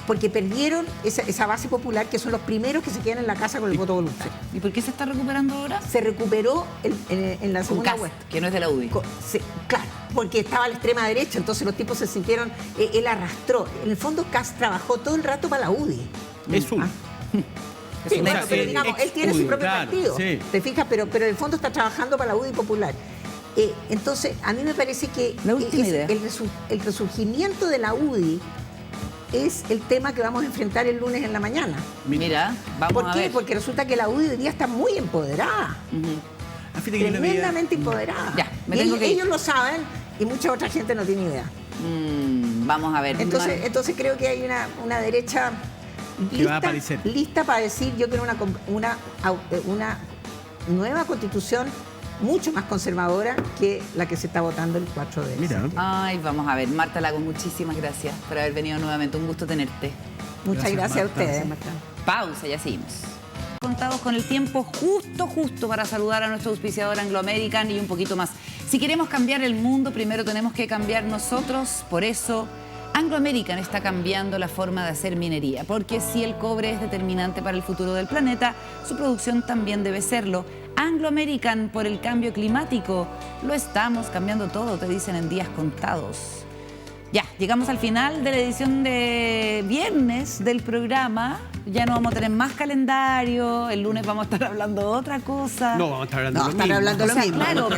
porque perdieron esa base popular, que son los primeros que se quedan en la casa con el voto voluntario. ¿Y por qué se está recuperando ahora? Se recuperó en la Con segunda Kast, vuelta. que no es de la UDI. Claro, porque estaba a la extrema derecha, entonces los tipos se sintieron, él arrastró. En el fondo Kast trabajó todo el rato para la UDI. Es uno. Sí, O bueno, sea, pero digamos, él tiene su propio claro, partido, sí. ¿te fijas? Pero en el fondo está trabajando para la UDI popular. Entonces, a mí me parece que La última idea. el resurgimiento de la UDI es el tema que vamos a enfrentar el lunes en la mañana. Mira, vamos ¿Por a qué? ver. Porque resulta que la UDI hoy día está muy empoderada, Ah, fíjate que yo la veía- tremendamente empoderada. Ya, me Y tengo que ir. ellos lo saben y mucha otra gente no tiene idea. Vamos a ver. Entonces creo que hay una derecha Que va a aparecer. lista para decir yo quiero una nueva constitución mucho más conservadora que la que se está votando el 4 de Mira. septiembre. Ay, vamos a ver. Marta Lagos, muchísimas gracias por haber venido nuevamente. Un gusto tenerte. Muchas gracias a Marta. ustedes. Pausa, ya seguimos. Contados con el tiempo justo para saludar a nuestro auspiciador Anglo American y un poquito más. Si queremos cambiar el mundo, primero tenemos que cambiar nosotros. Por eso, Anglo American está cambiando la forma de hacer minería. Porque si el cobre es determinante para el futuro del planeta, su producción también debe serlo. Anglo American, por el cambio climático, lo estamos cambiando todo, te dicen en días contados. Ya, llegamos al final de la edición de viernes del programa. Ya no vamos a tener más calendario. El lunes vamos a estar hablando de otra cosa. No, vamos a estar hablando No, de lo están mismo. hablando lo O sea, mismo. claro,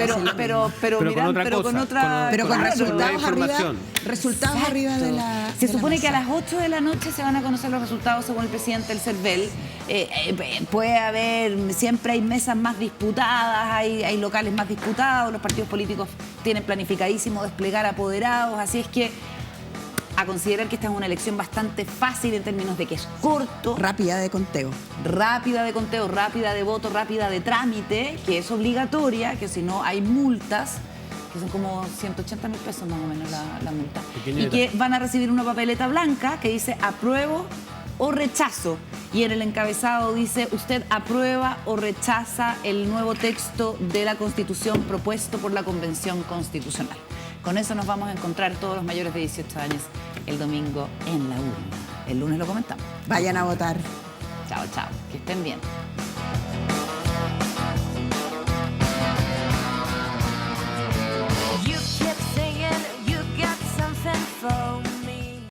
pero con mirá, otra pero con cosa, otra... Pero con claro. resultados arriba, información. resultados arriba de la. Se de la supone que a mesa. las 8 de la noche se van a conocer los resultados según el presidente del CERVEL. Puede haber, siempre hay mesas más disputadas, hay locales más disputados, los partidos políticos tienen planificadísimo desplegar apoderados, así es que a considerar que esta es una elección bastante fácil en términos de que es corto, Rápida de conteo. rápida de conteo, rápida de voto, rápida de trámite, que es obligatoria, que si no hay multas, que son como 180.000 pesos más o menos la multa. Pequeña Y que van a recibir una papeleta blanca que dice apruebo o rechazo. Y en el encabezado dice, usted aprueba o rechaza el nuevo texto de la Constitución propuesto por la Convención Constitucional. Con eso nos vamos a encontrar todos los mayores de 18 años el domingo en la urna. El lunes lo comentamos. Vayan a votar. Chao, chao. Que estén bien.